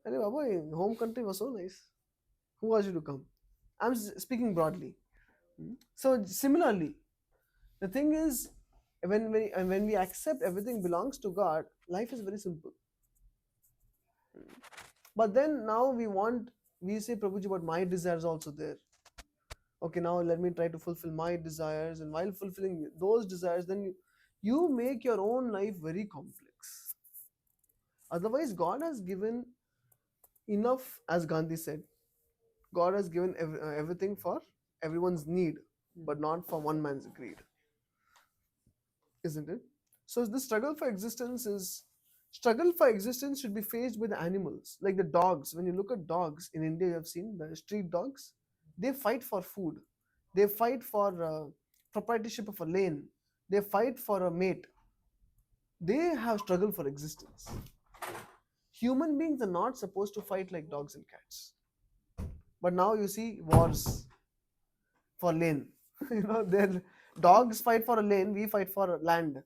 And Baba, home country was so nice. Who asked you to come? I'm speaking broadly. So similarly, the thing is, when we accept everything belongs to God, life is very simple. But then now we say, Prabhuji, but my desires also there. Okay, now let me try to fulfill my desires, and while fulfilling those desires, then you make your own life very complex. Otherwise, God has given enough, as Gandhi said. God has given everything for everyone's need, but not for one man's greed, isn't it? So the struggle for existence should be faced with animals, like the dogs. When you look at dogs in India, you have seen the street dogs. They fight for food. They fight for proprietorship of a lane. They fight for a mate. They have struggle for existence. Human beings are not supposed to fight like dogs and cats. But now you see wars for lane. Their dogs fight for a lane, we fight for land,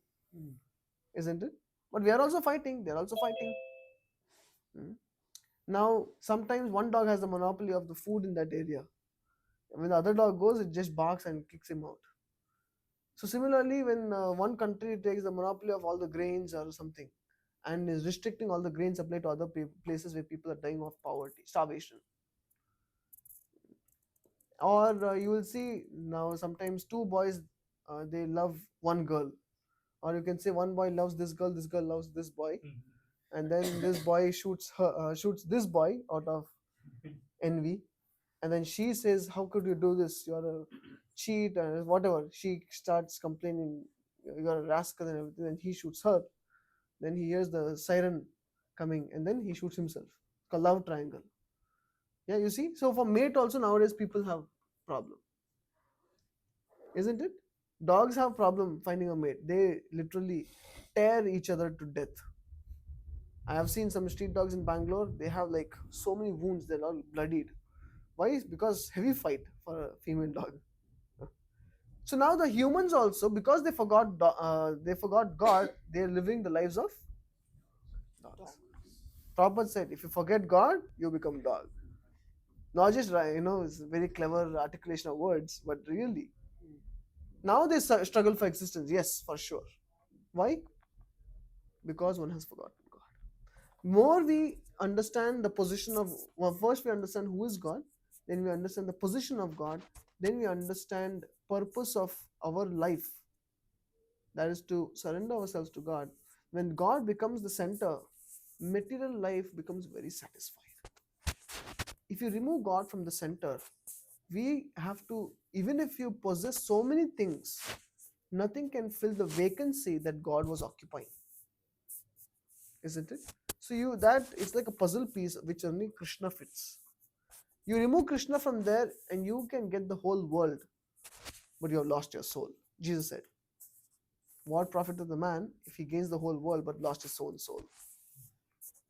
isn't it? But we are also fighting. They're also fighting. Now, sometimes one dog has the monopoly of the food in that area. When the other dog goes, it just barks and kicks him out. So similarly, when one country takes the monopoly of all the grains or something, and is restricting all the grain supply to other places where people are dying of poverty, starvation. Or you will see now sometimes two boys they love one girl, or you can say one boy loves this girl loves this boy, and then this boy shoots this boy out of envy, and then she says, how could you do this, you're a cheat and whatever, she starts complaining, you're a rascal and everything, and he shoots her. Then he hears the siren coming, and then he shoots himself. It's called love triangle. Yeah, you see, so for mate also nowadays people have problem, isn't it? Dogs have problem finding a mate, they literally tear each other to death. I have seen some street dogs in Bangalore, they have like so many wounds, they're all bloodied. Why? Because heavy fight for a female dog. So now the humans also, because they forgot God, they're living the lives of dogs. Prabhupada said, if you forget God, you become dog. Not just, it's a very clever articulation of words, but really. Now they struggle for existence, yes, for sure. Why? Because one has forgotten God. More we understand the position of, well, first we understand who is God, then we understand the position of God, then we understand purpose of our life, that is to surrender ourselves to God. When God becomes the center, material life becomes very satisfied. If you remove God from the center, we have to, even if you possess so many things, nothing can fill the vacancy that God was occupying, isn't it? So that it's like a puzzle piece which only Krishna fits. You remove Krishna from there and you can get the whole world, but you have lost your soul. Jesus said, what profit of the man if he gains the whole world but lost his own soul?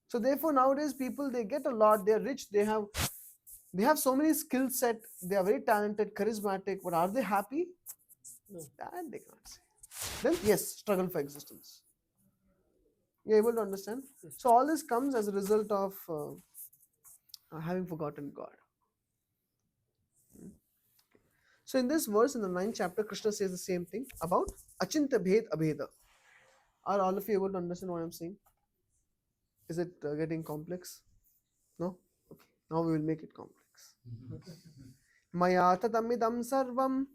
So therefore nowadays people, they get a lot, they're rich, they have so many skill set, they are very talented, charismatic, but are they happy? No, that they can't say. Then yes, struggle for existence. You're able to understand? So all this comes as a result of having forgotten God. So in this verse, in the 9th chapter, Krishna says the same thing about Achinta Bhed Abheda. Are all of you able to understand what I'm saying? Is it getting complex? No? Okay. Now we will make it complex. Maya tatamidam sarvam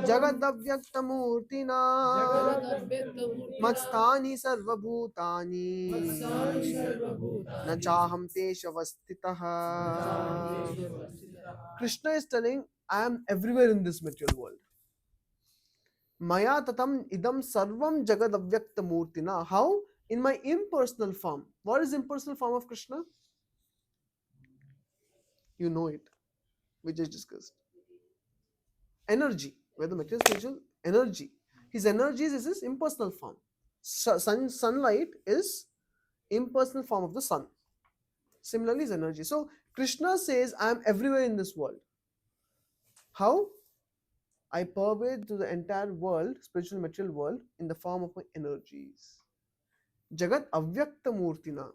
jagadavyakthamurtina matstani sarvabhutani na chaham teshavastitaha. Krishna is telling, I am everywhere in this material world. Maya tatam idam sarvam jagadavyakta murtina. How? In my impersonal form. What is impersonal form of Krishna? You know it. We just discussed. Energy. Whether material, spiritual, energy. His energies is his impersonal form. Sunlight is impersonal form of the sun. Similarly, his energy. So Krishna says, I am everywhere in this world. How? I pervade to the entire world, spiritual material world, in the form of my energies. Jagat avyakta murtina.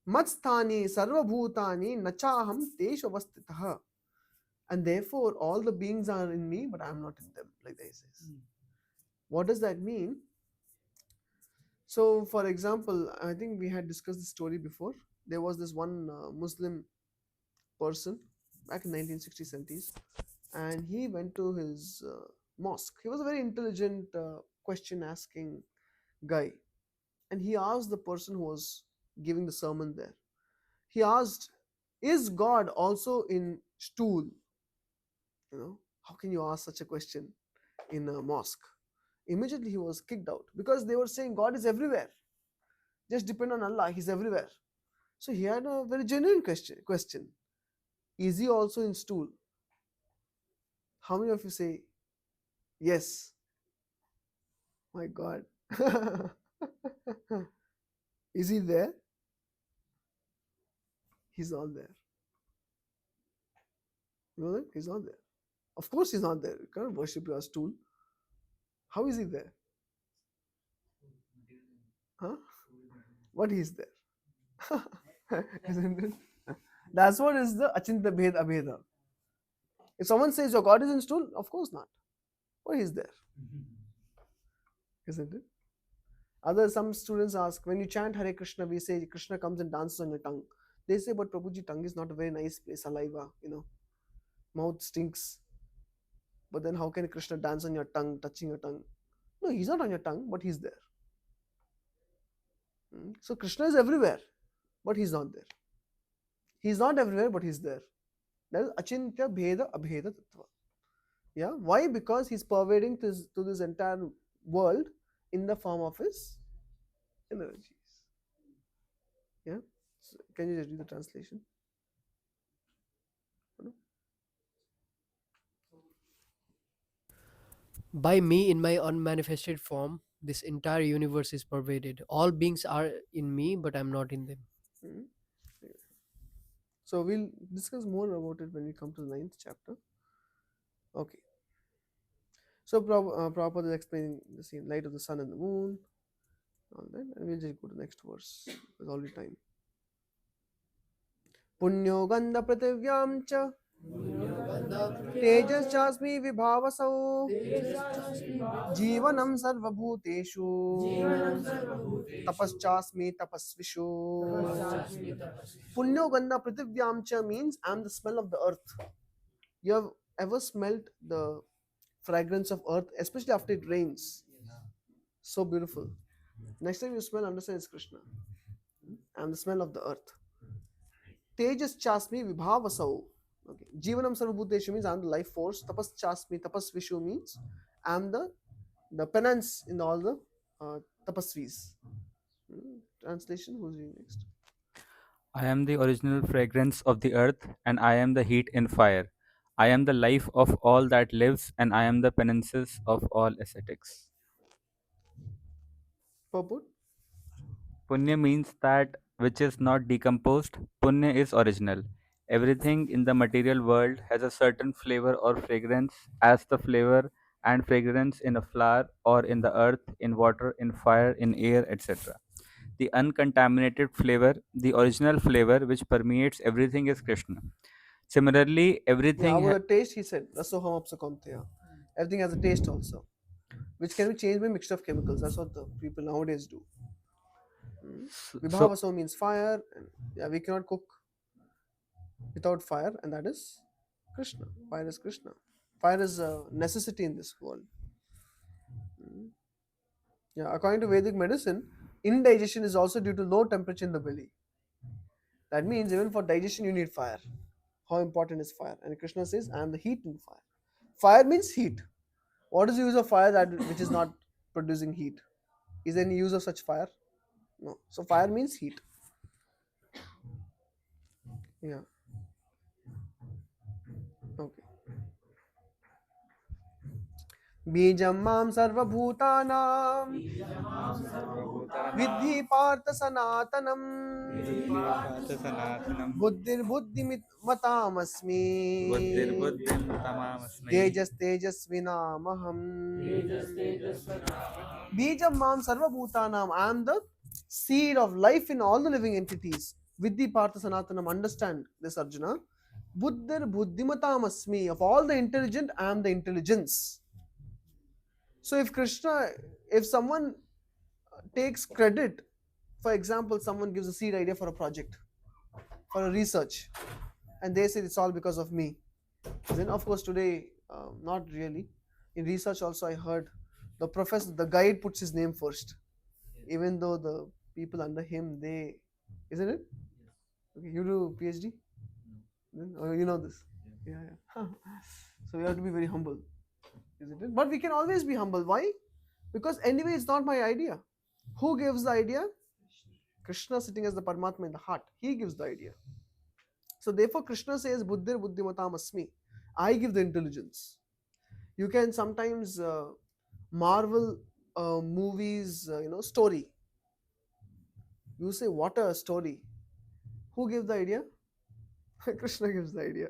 Matsthani sarvabhutani nachaham teshu avastitaha. And therefore, all the beings are in me, but I am not in them, like they says. What does that mean? So, for example, I think we had discussed this story before. There was this one Muslim person back in 1960s, 70s, and he went to his mosque. He was a very intelligent, question-asking guy, and he asked the person who was giving the sermon there. He asked, "Is God also in stool?" How can you ask such a question in a mosque? Immediately he was kicked out because they were saying God is everywhere. Just depend on Allah, He's everywhere. So he had a very genuine question. Is He also in stool? How many of you say yes? My God. Is He there? He's not there. You know that? He's not there. Of course He's not there. You can't worship your stool. How is He there? Huh? But He's there. Isn't it? That's what is the Achinta Bhed Abheda. If someone says your God is in stool, of course not. But He's there. Isn't it? Some students ask, when you chant Hare Krishna, we say Krishna comes and dances on your tongue. They say, but Prabhuji, tongue is not a very nice place, saliva, Mouth stinks. But then how can Krishna dance on your tongue, touching your tongue? No, he's not on your tongue, but he's there. So Krishna is everywhere, but he's not there. He's not everywhere, but he's there. That is achintya bheda abheda tattva. Yeah. Why? Because he's pervading to this entire world in the form of his energies. Yeah. So can you just read the translation? By me in my unmanifested form, this entire universe is pervaded. All beings are in me, but I'm not in them. Mhm. So we'll discuss more about it when we come to the 9th chapter. Okay. So Prabhupada is explaining the same light of the sun and the moon. All that, and we'll just go to the next verse. There's already time. Punyo gandha prativyam cha तेजश्चास्मि विभावसौ जीवनं सर्वभूतेषु तपश्चास्मि तपस्विषु. Punyo gandha prativyam cha means I'm the smell of the earth. You have ever smelled the fragrance of earth, especially after it rains? So beautiful. Next time you smell, understand it's Krishna. I'm the smell of the earth. Tejas chasmi vibhavasau. Okay. Jivanam sarvabhuteshu means I'm the life force. Tapas chasmi, tapasvishu means I'm the penance in all the tapasvis. Translation, who's reading next? I am the original fragrance of the earth, and I am the heat in fire. I am the life of all that lives, and I am the penances of all ascetics. Purport? Punya means that which is not decomposed. Punya is original. Everything in the material world has a certain flavor or fragrance, as the flavor and fragrance in a flower, or in the earth, in water, in fire, in air, etc. The uncontaminated flavor, the original flavor which permeates everything, is Krishna. Similarly, Yeah, everything our taste, he said, rasoham apsakanteya. Everything has a taste also, which can be changed by mixture of chemicals. That's what the people nowadays do. so Vibhavaso means fire, and yeah, we cannot cook without fire, and that is Krishna. Fire is Krishna. Fire is a necessity in this world. Yeah, according to Vedic medicine, indigestion is also due to low temperature in the belly. That means even for digestion you need fire. How important is fire? And Krishna says, I am the heat in fire. Fire means heat. What is the use of fire that which is not producing heat? Is there any use of such fire? No. So fire means heat. Yeah. Okay. बीजं मां सर्वभूतानां विद्धि Partha सनातनम् बुद्धिर्बुद्धिमतामस्मि तेजस्तेजस्विनामहम्. Bijam mam sarvabhutanam. I am the seed of life in all the living entities. Viddhi partha sanatanam. Understand this, Arjuna. Buddhir buddhimatam asmi. Of all the intelligent, I am the intelligence. So if someone takes credit, for example, someone gives a seed idea for a project, for a research, and they say it's all because of me, then of course today, not really. In research also I heard the guide puts his name first, even though the people under him, isn't it? Okay, you do PhD? Oh, you know this? Yeah. So we have to be very humble, isn't it? But we can always be humble. Why? Because anyway, it's not my idea. Who gives the idea? Krishna, sitting as the Paramatma in the heart. He gives the idea. So therefore, Krishna says, Buddhir buddhimatam asmi. I give the intelligence. You can sometimes marvel movies, story. You say, what a story. Who gave the idea? Krishna gives the idea,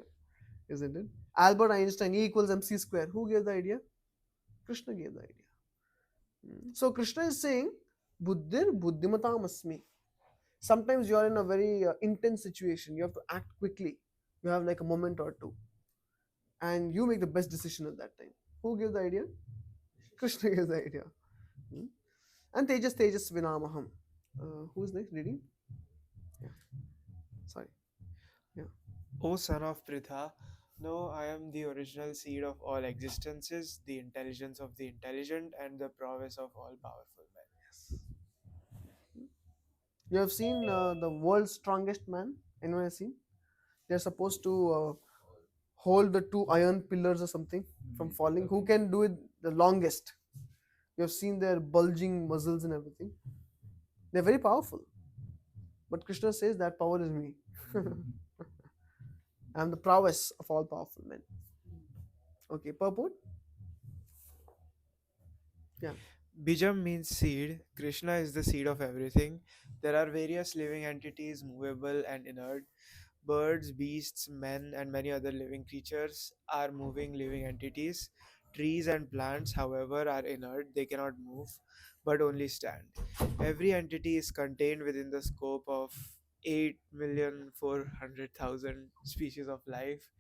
isn't it? Albert Einstein, E equals mc square. Who gave the idea? Krishna gave the idea. So Krishna is saying, Buddhir buddhimatam asmi. Sometimes you are in a very intense situation. You have to act quickly. You have like a moment or two. And you make the best decision at that time. Who gave the idea? Krishna gave the idea. And Tejas Vinamaham. Who is next reading? Yeah. Sorry. Yeah. O son of Pritha, No, I am the original seed of all existences, the intelligence of the intelligent, and the prowess of all powerful men. Yes. You have seen the world's strongest man? Anyone has seen? They're supposed to hold the two iron pillars or something from falling. Who can do it the longest? You have seen their bulging muscles and everything. They're very powerful. But Krishna says that power is me. I am the prowess of all powerful men. Okay, purport? Yeah. Bijam means seed. Krishna is the seed of everything. There are various living entities, movable and inert. Birds, beasts, men, and many other living creatures are moving living entities. Trees and plants, however, are inert. They cannot move, but only stand. Every entity is contained within the scope of 8,400,000 species of life.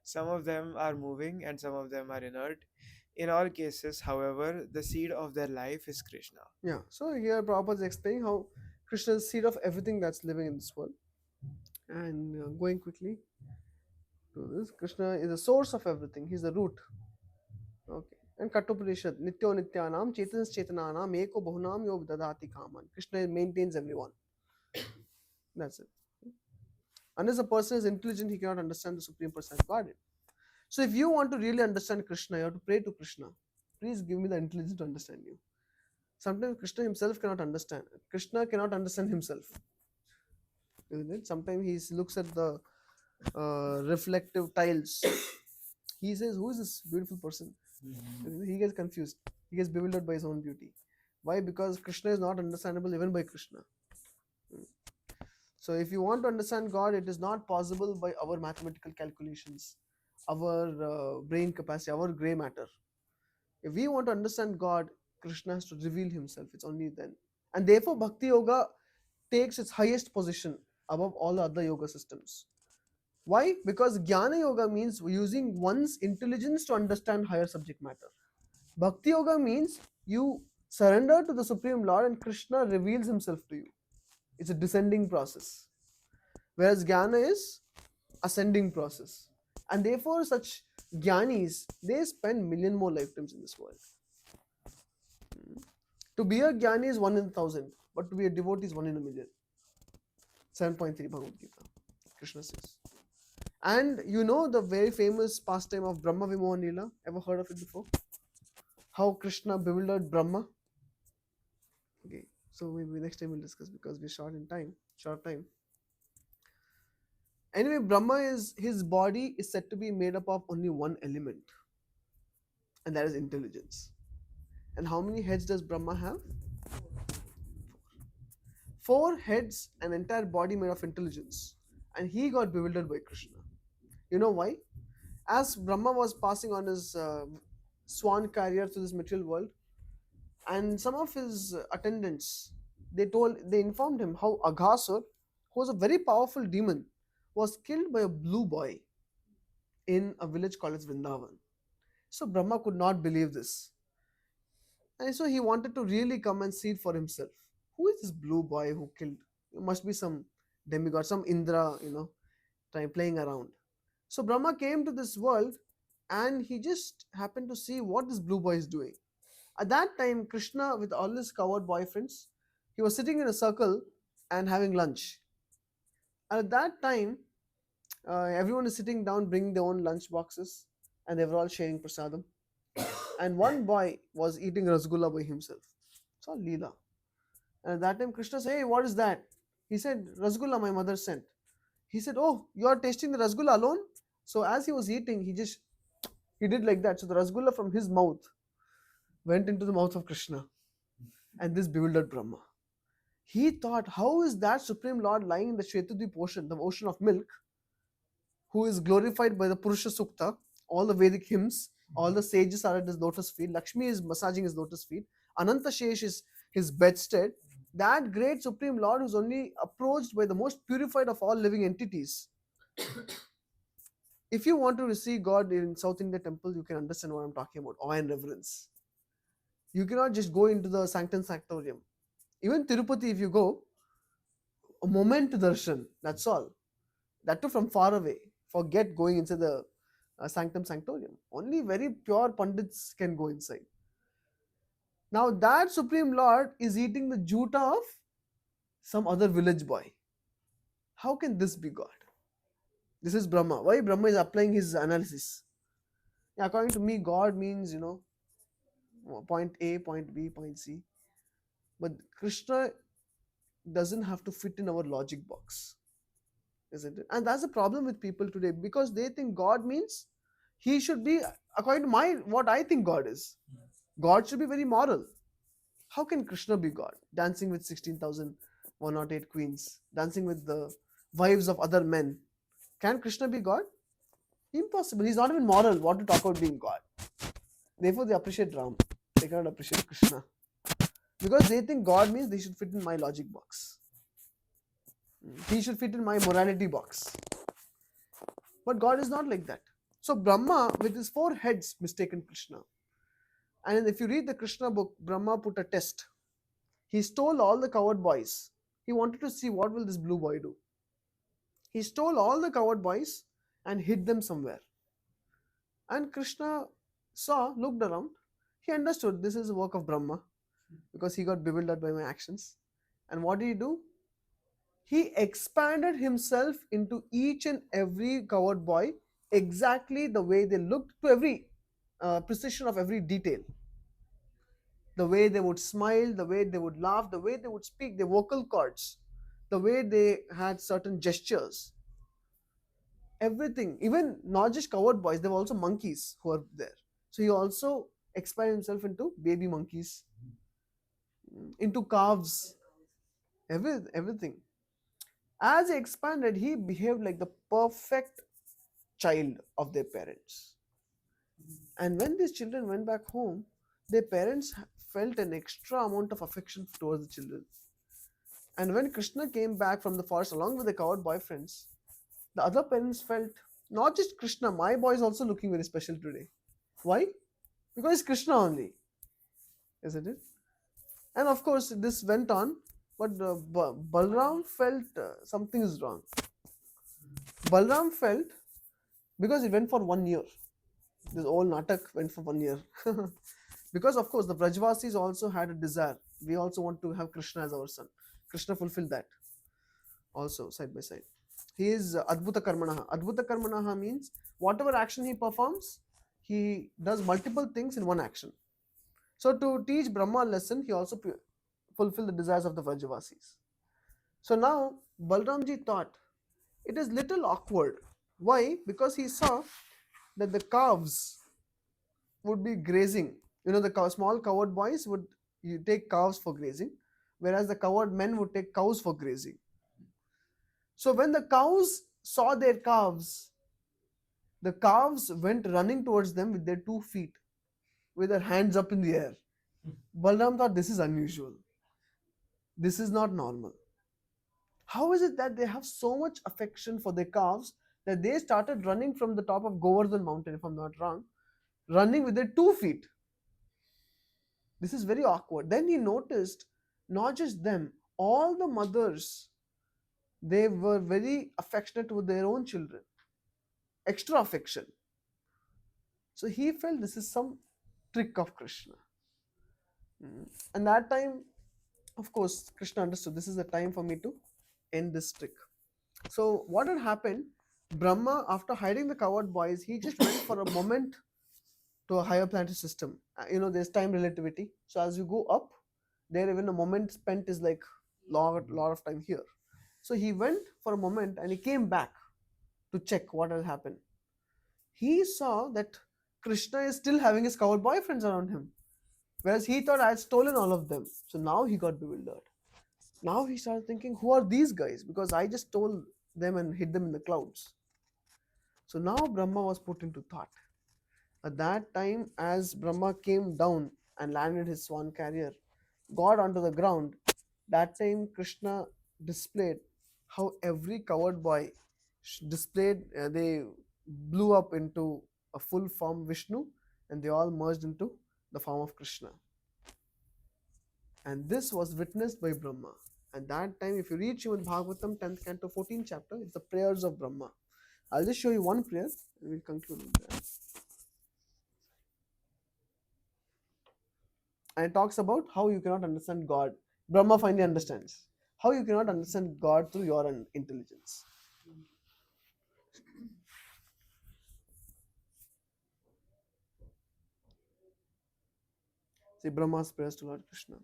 Some of them are moving and some of them are inert. In all cases, however, the seed of their life is Krishna. Yeah. So here Prabhupada is explaining how Krishna is the seed of everything that's living in this world. And going quickly to this, Krishna is the source of everything. He's the root. Okay. And Kattopadishad, Nityo Nityanam, Chetanas Chetananam, Eko Bahunam Yo Dadati Kaman. Krishna maintains everyone. That's it. Unless a person is intelligent, he cannot understand the Supreme Personality of Godhead. So if you want to really understand Krishna, you have to pray to Krishna. Please give me the intelligence to understand you. Sometimes Krishna himself cannot understand. Krishna cannot understand himself. Isn't it? Sometimes he looks at the reflective tiles. He says, "Who is this beautiful person?" He gets confused. He gets bewildered by his own beauty. Why? Because Krishna is not understandable even by Krishna. So if you want to understand God, it is not possible by our mathematical calculations, our brain capacity, our gray matter. If we want to understand God, Krishna has to reveal himself. It's only then. And therefore, Bhakti Yoga takes its highest position above all other yoga systems. Why? Because Jnana Yoga means using one's intelligence to understand higher subject matter. Bhakti Yoga means you surrender to the Supreme Lord and Krishna reveals himself to you. It's a descending process. Whereas Jnana is ascending process. And therefore, such Jnanis, they spend million more lifetimes in this world. To be a Jnani is 1 in 1,000, but to be a devotee is 1 in a million. 7.3 Bhagavad Gita, Krishna says. And you know the very famous pastime of Brahma Vimohan Leela? Ever heard of it before? How Krishna bewildered Brahma? Okay, so maybe next time we'll discuss because we're short time. Anyway, Brahma his body is said to be made up of only one element, and that is intelligence. And how many heads does Brahma have? 4 heads, an entire body made of intelligence. And he got bewildered by Krishna. You know why? As Brahma was passing on his swan carrier through this material world, and some of his attendants, they informed him how Aghasur, who was a very powerful demon, was killed by a blue boy in a village called as Vrindavan. So Brahma could not believe this. And so he wanted to really come and see it for himself. Who is this blue boy who killed? It must be some demigod, some Indra, playing around. So Brahma came to this world and he just happened to see what this blue boy is doing. At that time, Krishna, with all his coward boyfriends, he was sitting in a circle and having lunch. And at that time, everyone is sitting down, bringing their own lunch boxes, and they were all sharing prasadam. And one boy was eating rasgulla by himself. It's all Leela. And at that time, Krishna said, "Hey, what is that?" He said, "Rasgulla my mother sent." He said, "Oh, you are tasting the rasgulla alone?" So as he was eating, he did like that. So the rasgulla from his mouth went into the mouth of Krishna. And this bewildered Brahma. He thought, how is that Supreme Lord lying in the Shetadvip ocean, the ocean of milk, who is glorified by the Purusha Sukta, all the Vedic hymns, all the sages are at his lotus feet, Lakshmi is massaging his lotus feet, Ananta Shesh is his bedstead. That great Supreme Lord who's only approached by the most purified of all living entities. If you want to see God in South India temple, you can understand what I'm talking about, awe and reverence. You cannot just go into the sanctum sanctorium. Even Tirupati, if you go, a moment darshan, that's all. That too from far away. Forget going inside the sanctum sanctorium. Only very pure pandits can go inside. Now that Supreme Lord is eating the juta of some other village boy. How can this be God? This is Brahma. Why Brahma is applying his analysis? Yeah, according to me, God means, point A, point B, point C. But Krishna doesn't have to fit in our logic box, isn't it? And that's the problem with people today, because they think God means he should be, according to what I think God is. God should be very moral. How can Krishna be God? Dancing with 16,108 queens, dancing with the wives of other men. Can Krishna be God? Impossible. He's not even moral. What to talk about being God? Therefore, they appreciate Ram. They cannot appreciate Krishna. Because they think God means they should fit in my logic box. He should fit in my morality box. But God is not like that. So Brahma, with his 4 heads, mistaken Krishna. And if you read the Krishna book, Brahma put a test. He stole all the coward boys. He wanted to see what will this blue boy do. He stole all the coward boys and hid them somewhere. And Krishna looked around. He understood this is a work of Brahma, because he got bewildered by my actions. And what did he do? He expanded himself into each and every coward boy exactly the way they looked, to every precision of every detail. The way they would smile, the way they would laugh, the way they would speak, their vocal cords, the way they had certain gestures. Everything, even not just coward boys, there were also monkeys who are there. So he also expanded himself into baby monkeys, into calves, everything. As he expanded, he behaved like the perfect child of their parents. And when these children went back home, their parents felt an extra amount of affection towards the children. And when Krishna came back from the forest along with the coward boyfriends, the other parents felt, not just Krishna, my boy is also looking very special today. Why? Because it's Krishna only, isn't it? And of course, this went on, but Balram felt something is wrong. Balram felt, because it went for 1 year. This whole natak went for 1 year. Because of course the Brajvasis also had a desire. We also want to have Krishna as our son. Krishna fulfilled that also side by side. He is Adbhuta Karmanaha. Adbhuta Karmanaha means whatever action he performs, he does multiple things in one action. So to teach Brahma a lesson, he also fulfilled the desires of the Vrajavasis. So now Balramji thought it is little awkward. Why? Because he saw that the calves would be grazing. The small coward boys would take calves for grazing, whereas the coward men would take cows for grazing. So when the cows saw their calves, the calves went running towards them with their 2 feet, with their hands up in the air. Balram thought this is unusual. This is not normal. How is it that they have so much affection for their calves that they started running from the top of Govardhan mountain, if I'm not wrong, running with their 2 feet? This is very awkward. Then he noticed not just them, all the mothers, they were very affectionate with their own children. Extra affection. So he felt this is some trick of Krishna. And that time, of course, Krishna understood this is the time for me to end this trick. So what had happened, Brahma, after hiding the coward boys, he just went for a moment to a higher planetary system. There's time relativity. So as you go up, there even a moment spent is like lot of time here. So he went for a moment and he came back to check what had happened. He saw that Krishna is still having his coward boyfriends around him, whereas he thought I had stolen all of them. So now he got bewildered. Now he started thinking, who are these guys? Because I just stole them and hid them in the clouds. So now Brahma was put into thought. At that time, as Brahma came down and landed his swan carrier, got onto the ground, that time Krishna displayed how every coward boy they blew up into a full form Vishnu, and they all merged into the form of Krishna. And this was witnessed by Brahma. And that time, if you read Srimad Bhagavatam, 10th canto, 14th chapter, it's the prayers of Brahma. I'll just show you one prayer and we'll conclude with that. And it talks about how you cannot understand God. Brahma finally understands how you cannot understand God through your intelligence. See, Brahma's prayers to Lord Krishna.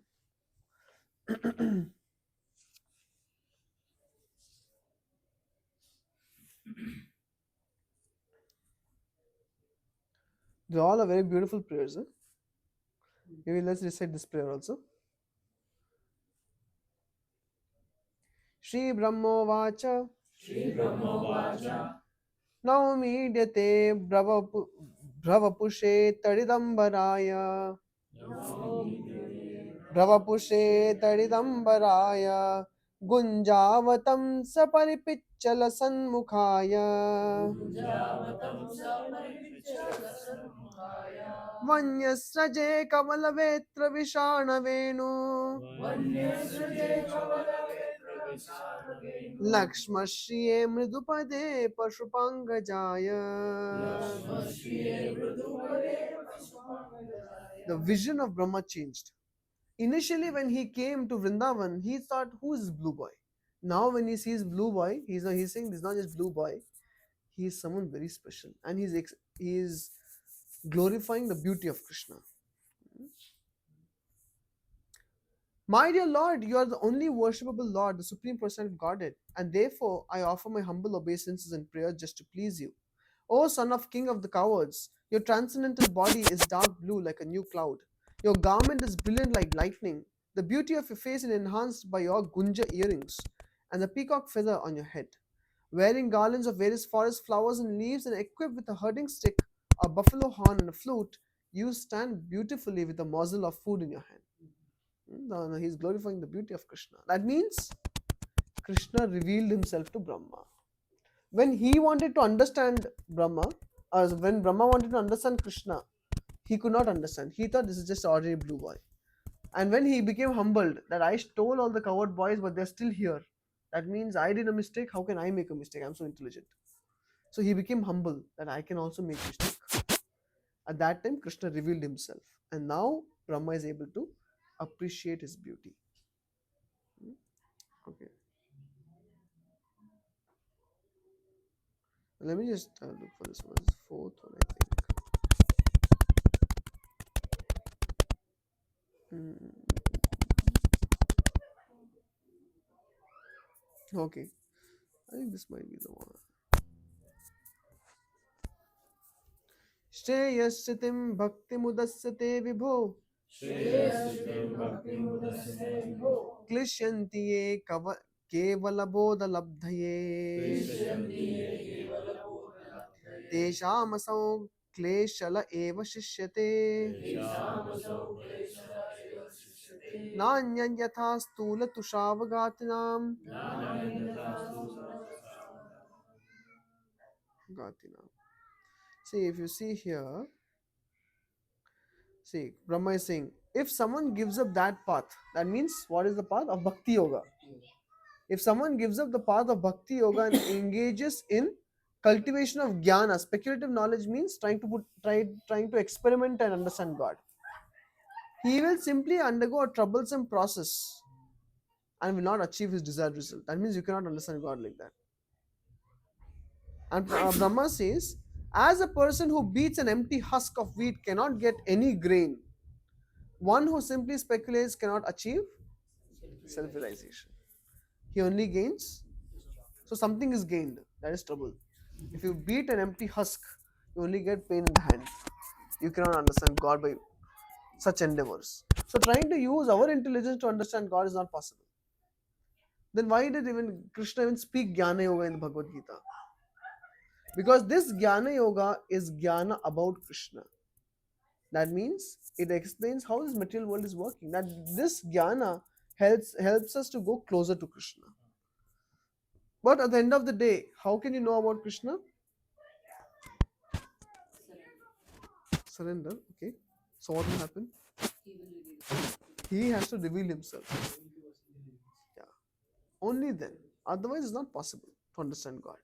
They all are very beautiful prayers. Huh? Maybe let's recite this prayer also. Shri Brahmo Vacha Navamidhyate Bravapushe Tadidambaraya Bravapushe Tadidambaraya Gunjavatam Saparipicchala Sanmukhaya Vanyasraje Kavalavetra Vishanavenu Lakshmashriye Mridupade Pashupangajaya. The vision of Brahma changed. Initially, when he came to Vrindavan, he thought, who is this blue boy? Now, when he sees blue boy, he's saying, this is not just blue boy, he is someone very special. And he is glorifying the beauty of Krishna. My dear Lord, you are the only worshipable Lord, the Supreme Personality of Godhead, and therefore I offer my humble obeisances and prayers just to please you. O son of King of the cowards, your transcendental body is dark blue like a new cloud. Your garment is brilliant like lightning. The beauty of your face is enhanced by your gunja earrings and the peacock feather on your head. Wearing garlands of various forest flowers and leaves and equipped with a herding stick, a buffalo horn, and a flute, you stand beautifully with a morsel of food in your hand. No, he's glorifying the beauty of Krishna. That means Krishna revealed himself to Brahma. When he wanted to understand Brahma, or when Brahma wanted to understand Krishna, he could not understand. He thought this is just ordinary blue boy. And when he became humbled, that I stole all the coward boys, but they're still here. That means I did a mistake. How can I make a mistake? I'm so intelligent. So he became humble that I can also make mistake. At that time, Krishna revealed himself. And now Brahma is able to appreciate his beauty. Okay. Let me just look for this one. This is fourth one, I think. Okay. I think this might be the one. Shreyasritim bhakti mudasyate vibho Klishyanti ye kevala bodha labdhaye Tesham asau kleshala eva shishyate Nanyan yatha stula tushavagatinam Gatinam. See, if you see here, see, Brahma is saying, if someone gives up that path, that means what is the path of Bhakti Yoga? If someone gives up the path of Bhakti Yoga and engages in cultivation of jnana, speculative knowledge means trying to experiment and understand God. He will simply undergo a troublesome process and will not achieve his desired result. That means you cannot understand God like that. And Brahma says, as a person who beats an empty husk of wheat cannot get any grain, one who simply speculates cannot achieve self-realization. He only gains. So something is gained. That is trouble. If you beat an empty husk, you only get pain in the hand. You cannot understand God by such endeavors. So trying to use our intelligence to understand God is not possible. Then why did even Krishna even speak Jnana Yoga in the Bhagavad Gita? Because this Jnana Yoga is Jnana about Krishna. That means it explains how this material world is working. That this Jnana helps us to go closer to Krishna. But at the end of the day, how can you know about Krishna? Surrender. Okay. So what will happen? He will reveal. He has to reveal himself. Yeah. Only then. Otherwise, it's not possible to understand God.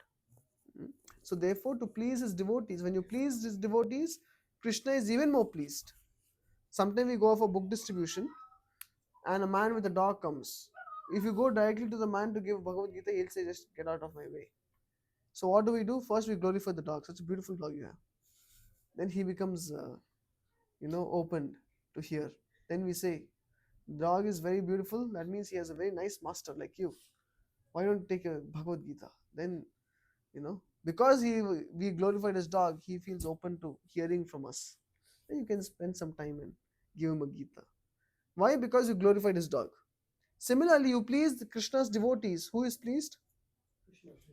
So therefore, to please his devotees, when you please his devotees, Krishna is even more pleased. Sometimes we go for book distribution and a man with a dog comes. If you go directly to the man to give Bhagavad Gita, he'll say, just get out of my way. So what do? First, we glorify the dog. Such a beautiful dog you have. Then he becomes, opened to hear. Then we say, dog is very beautiful. That means he has a very nice master like you. Why don't you take a Bhagavad Gita? Then, because we glorified his dog, he feels open to hearing from us. Then you can spend some time and give him a Gita. Why? Because you glorified his dog. Similarly, you pleased Krishna's devotees. Who is pleased?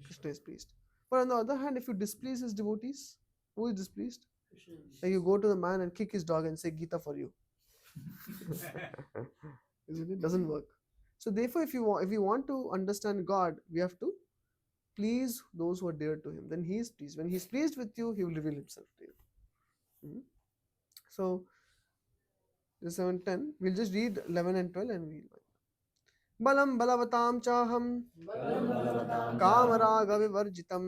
Krishna is pleased. But on the other hand, if you displease his devotees, who is displeased? Like you go to the man and kick his dog and say Gita for you. Isn't it? Doesn't work. So therefore, if we want to understand God, we have to please those who are dear to him. Then he is pleased. When he is pleased with you, he will reveal himself to you. So, 7:10. We'll just read 11 and 12 and we'll. Balam balavatam chaham kamaraga vivarjitam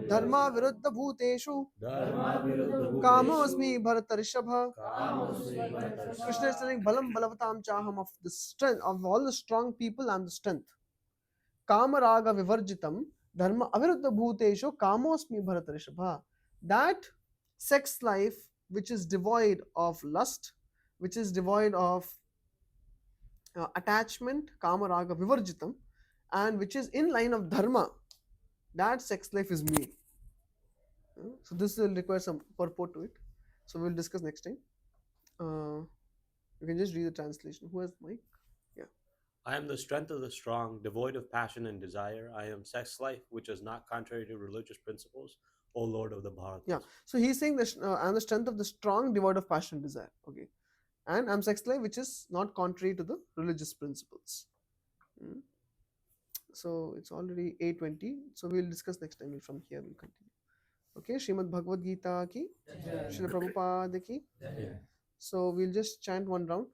dharma viruddha bhuteshu kamosmi bharatarishabha. Krishna is telling balam balavatam chaham, of the strength of all the strong people, I am the strength. Kamaraga vivarjitam dharma aviruddha bhuteshu kamosmi bharatarishabha. That sex life which is devoid of lust, which is devoid of attachment, kama raga vivarjitam, and which is in line of dharma, that sex life is me. So this will require some purport to it. So we'll discuss next time. You can just read the translation. Who has mic? Yeah. I am the strength of the strong, devoid of passion and desire. I am sex life, which is not contrary to religious principles, O Lord of the Bharat. Yeah. So he's saying that I am the strength of the strong, devoid of passion and desire. Okay. And I'm sex life, which is not contrary to the religious principles. So it's already 8:20. So we'll discuss next time. From here we'll continue. Okay, Srimad Bhagavad Gita ki, Srila Prabhupada ki. So we'll just chant one round.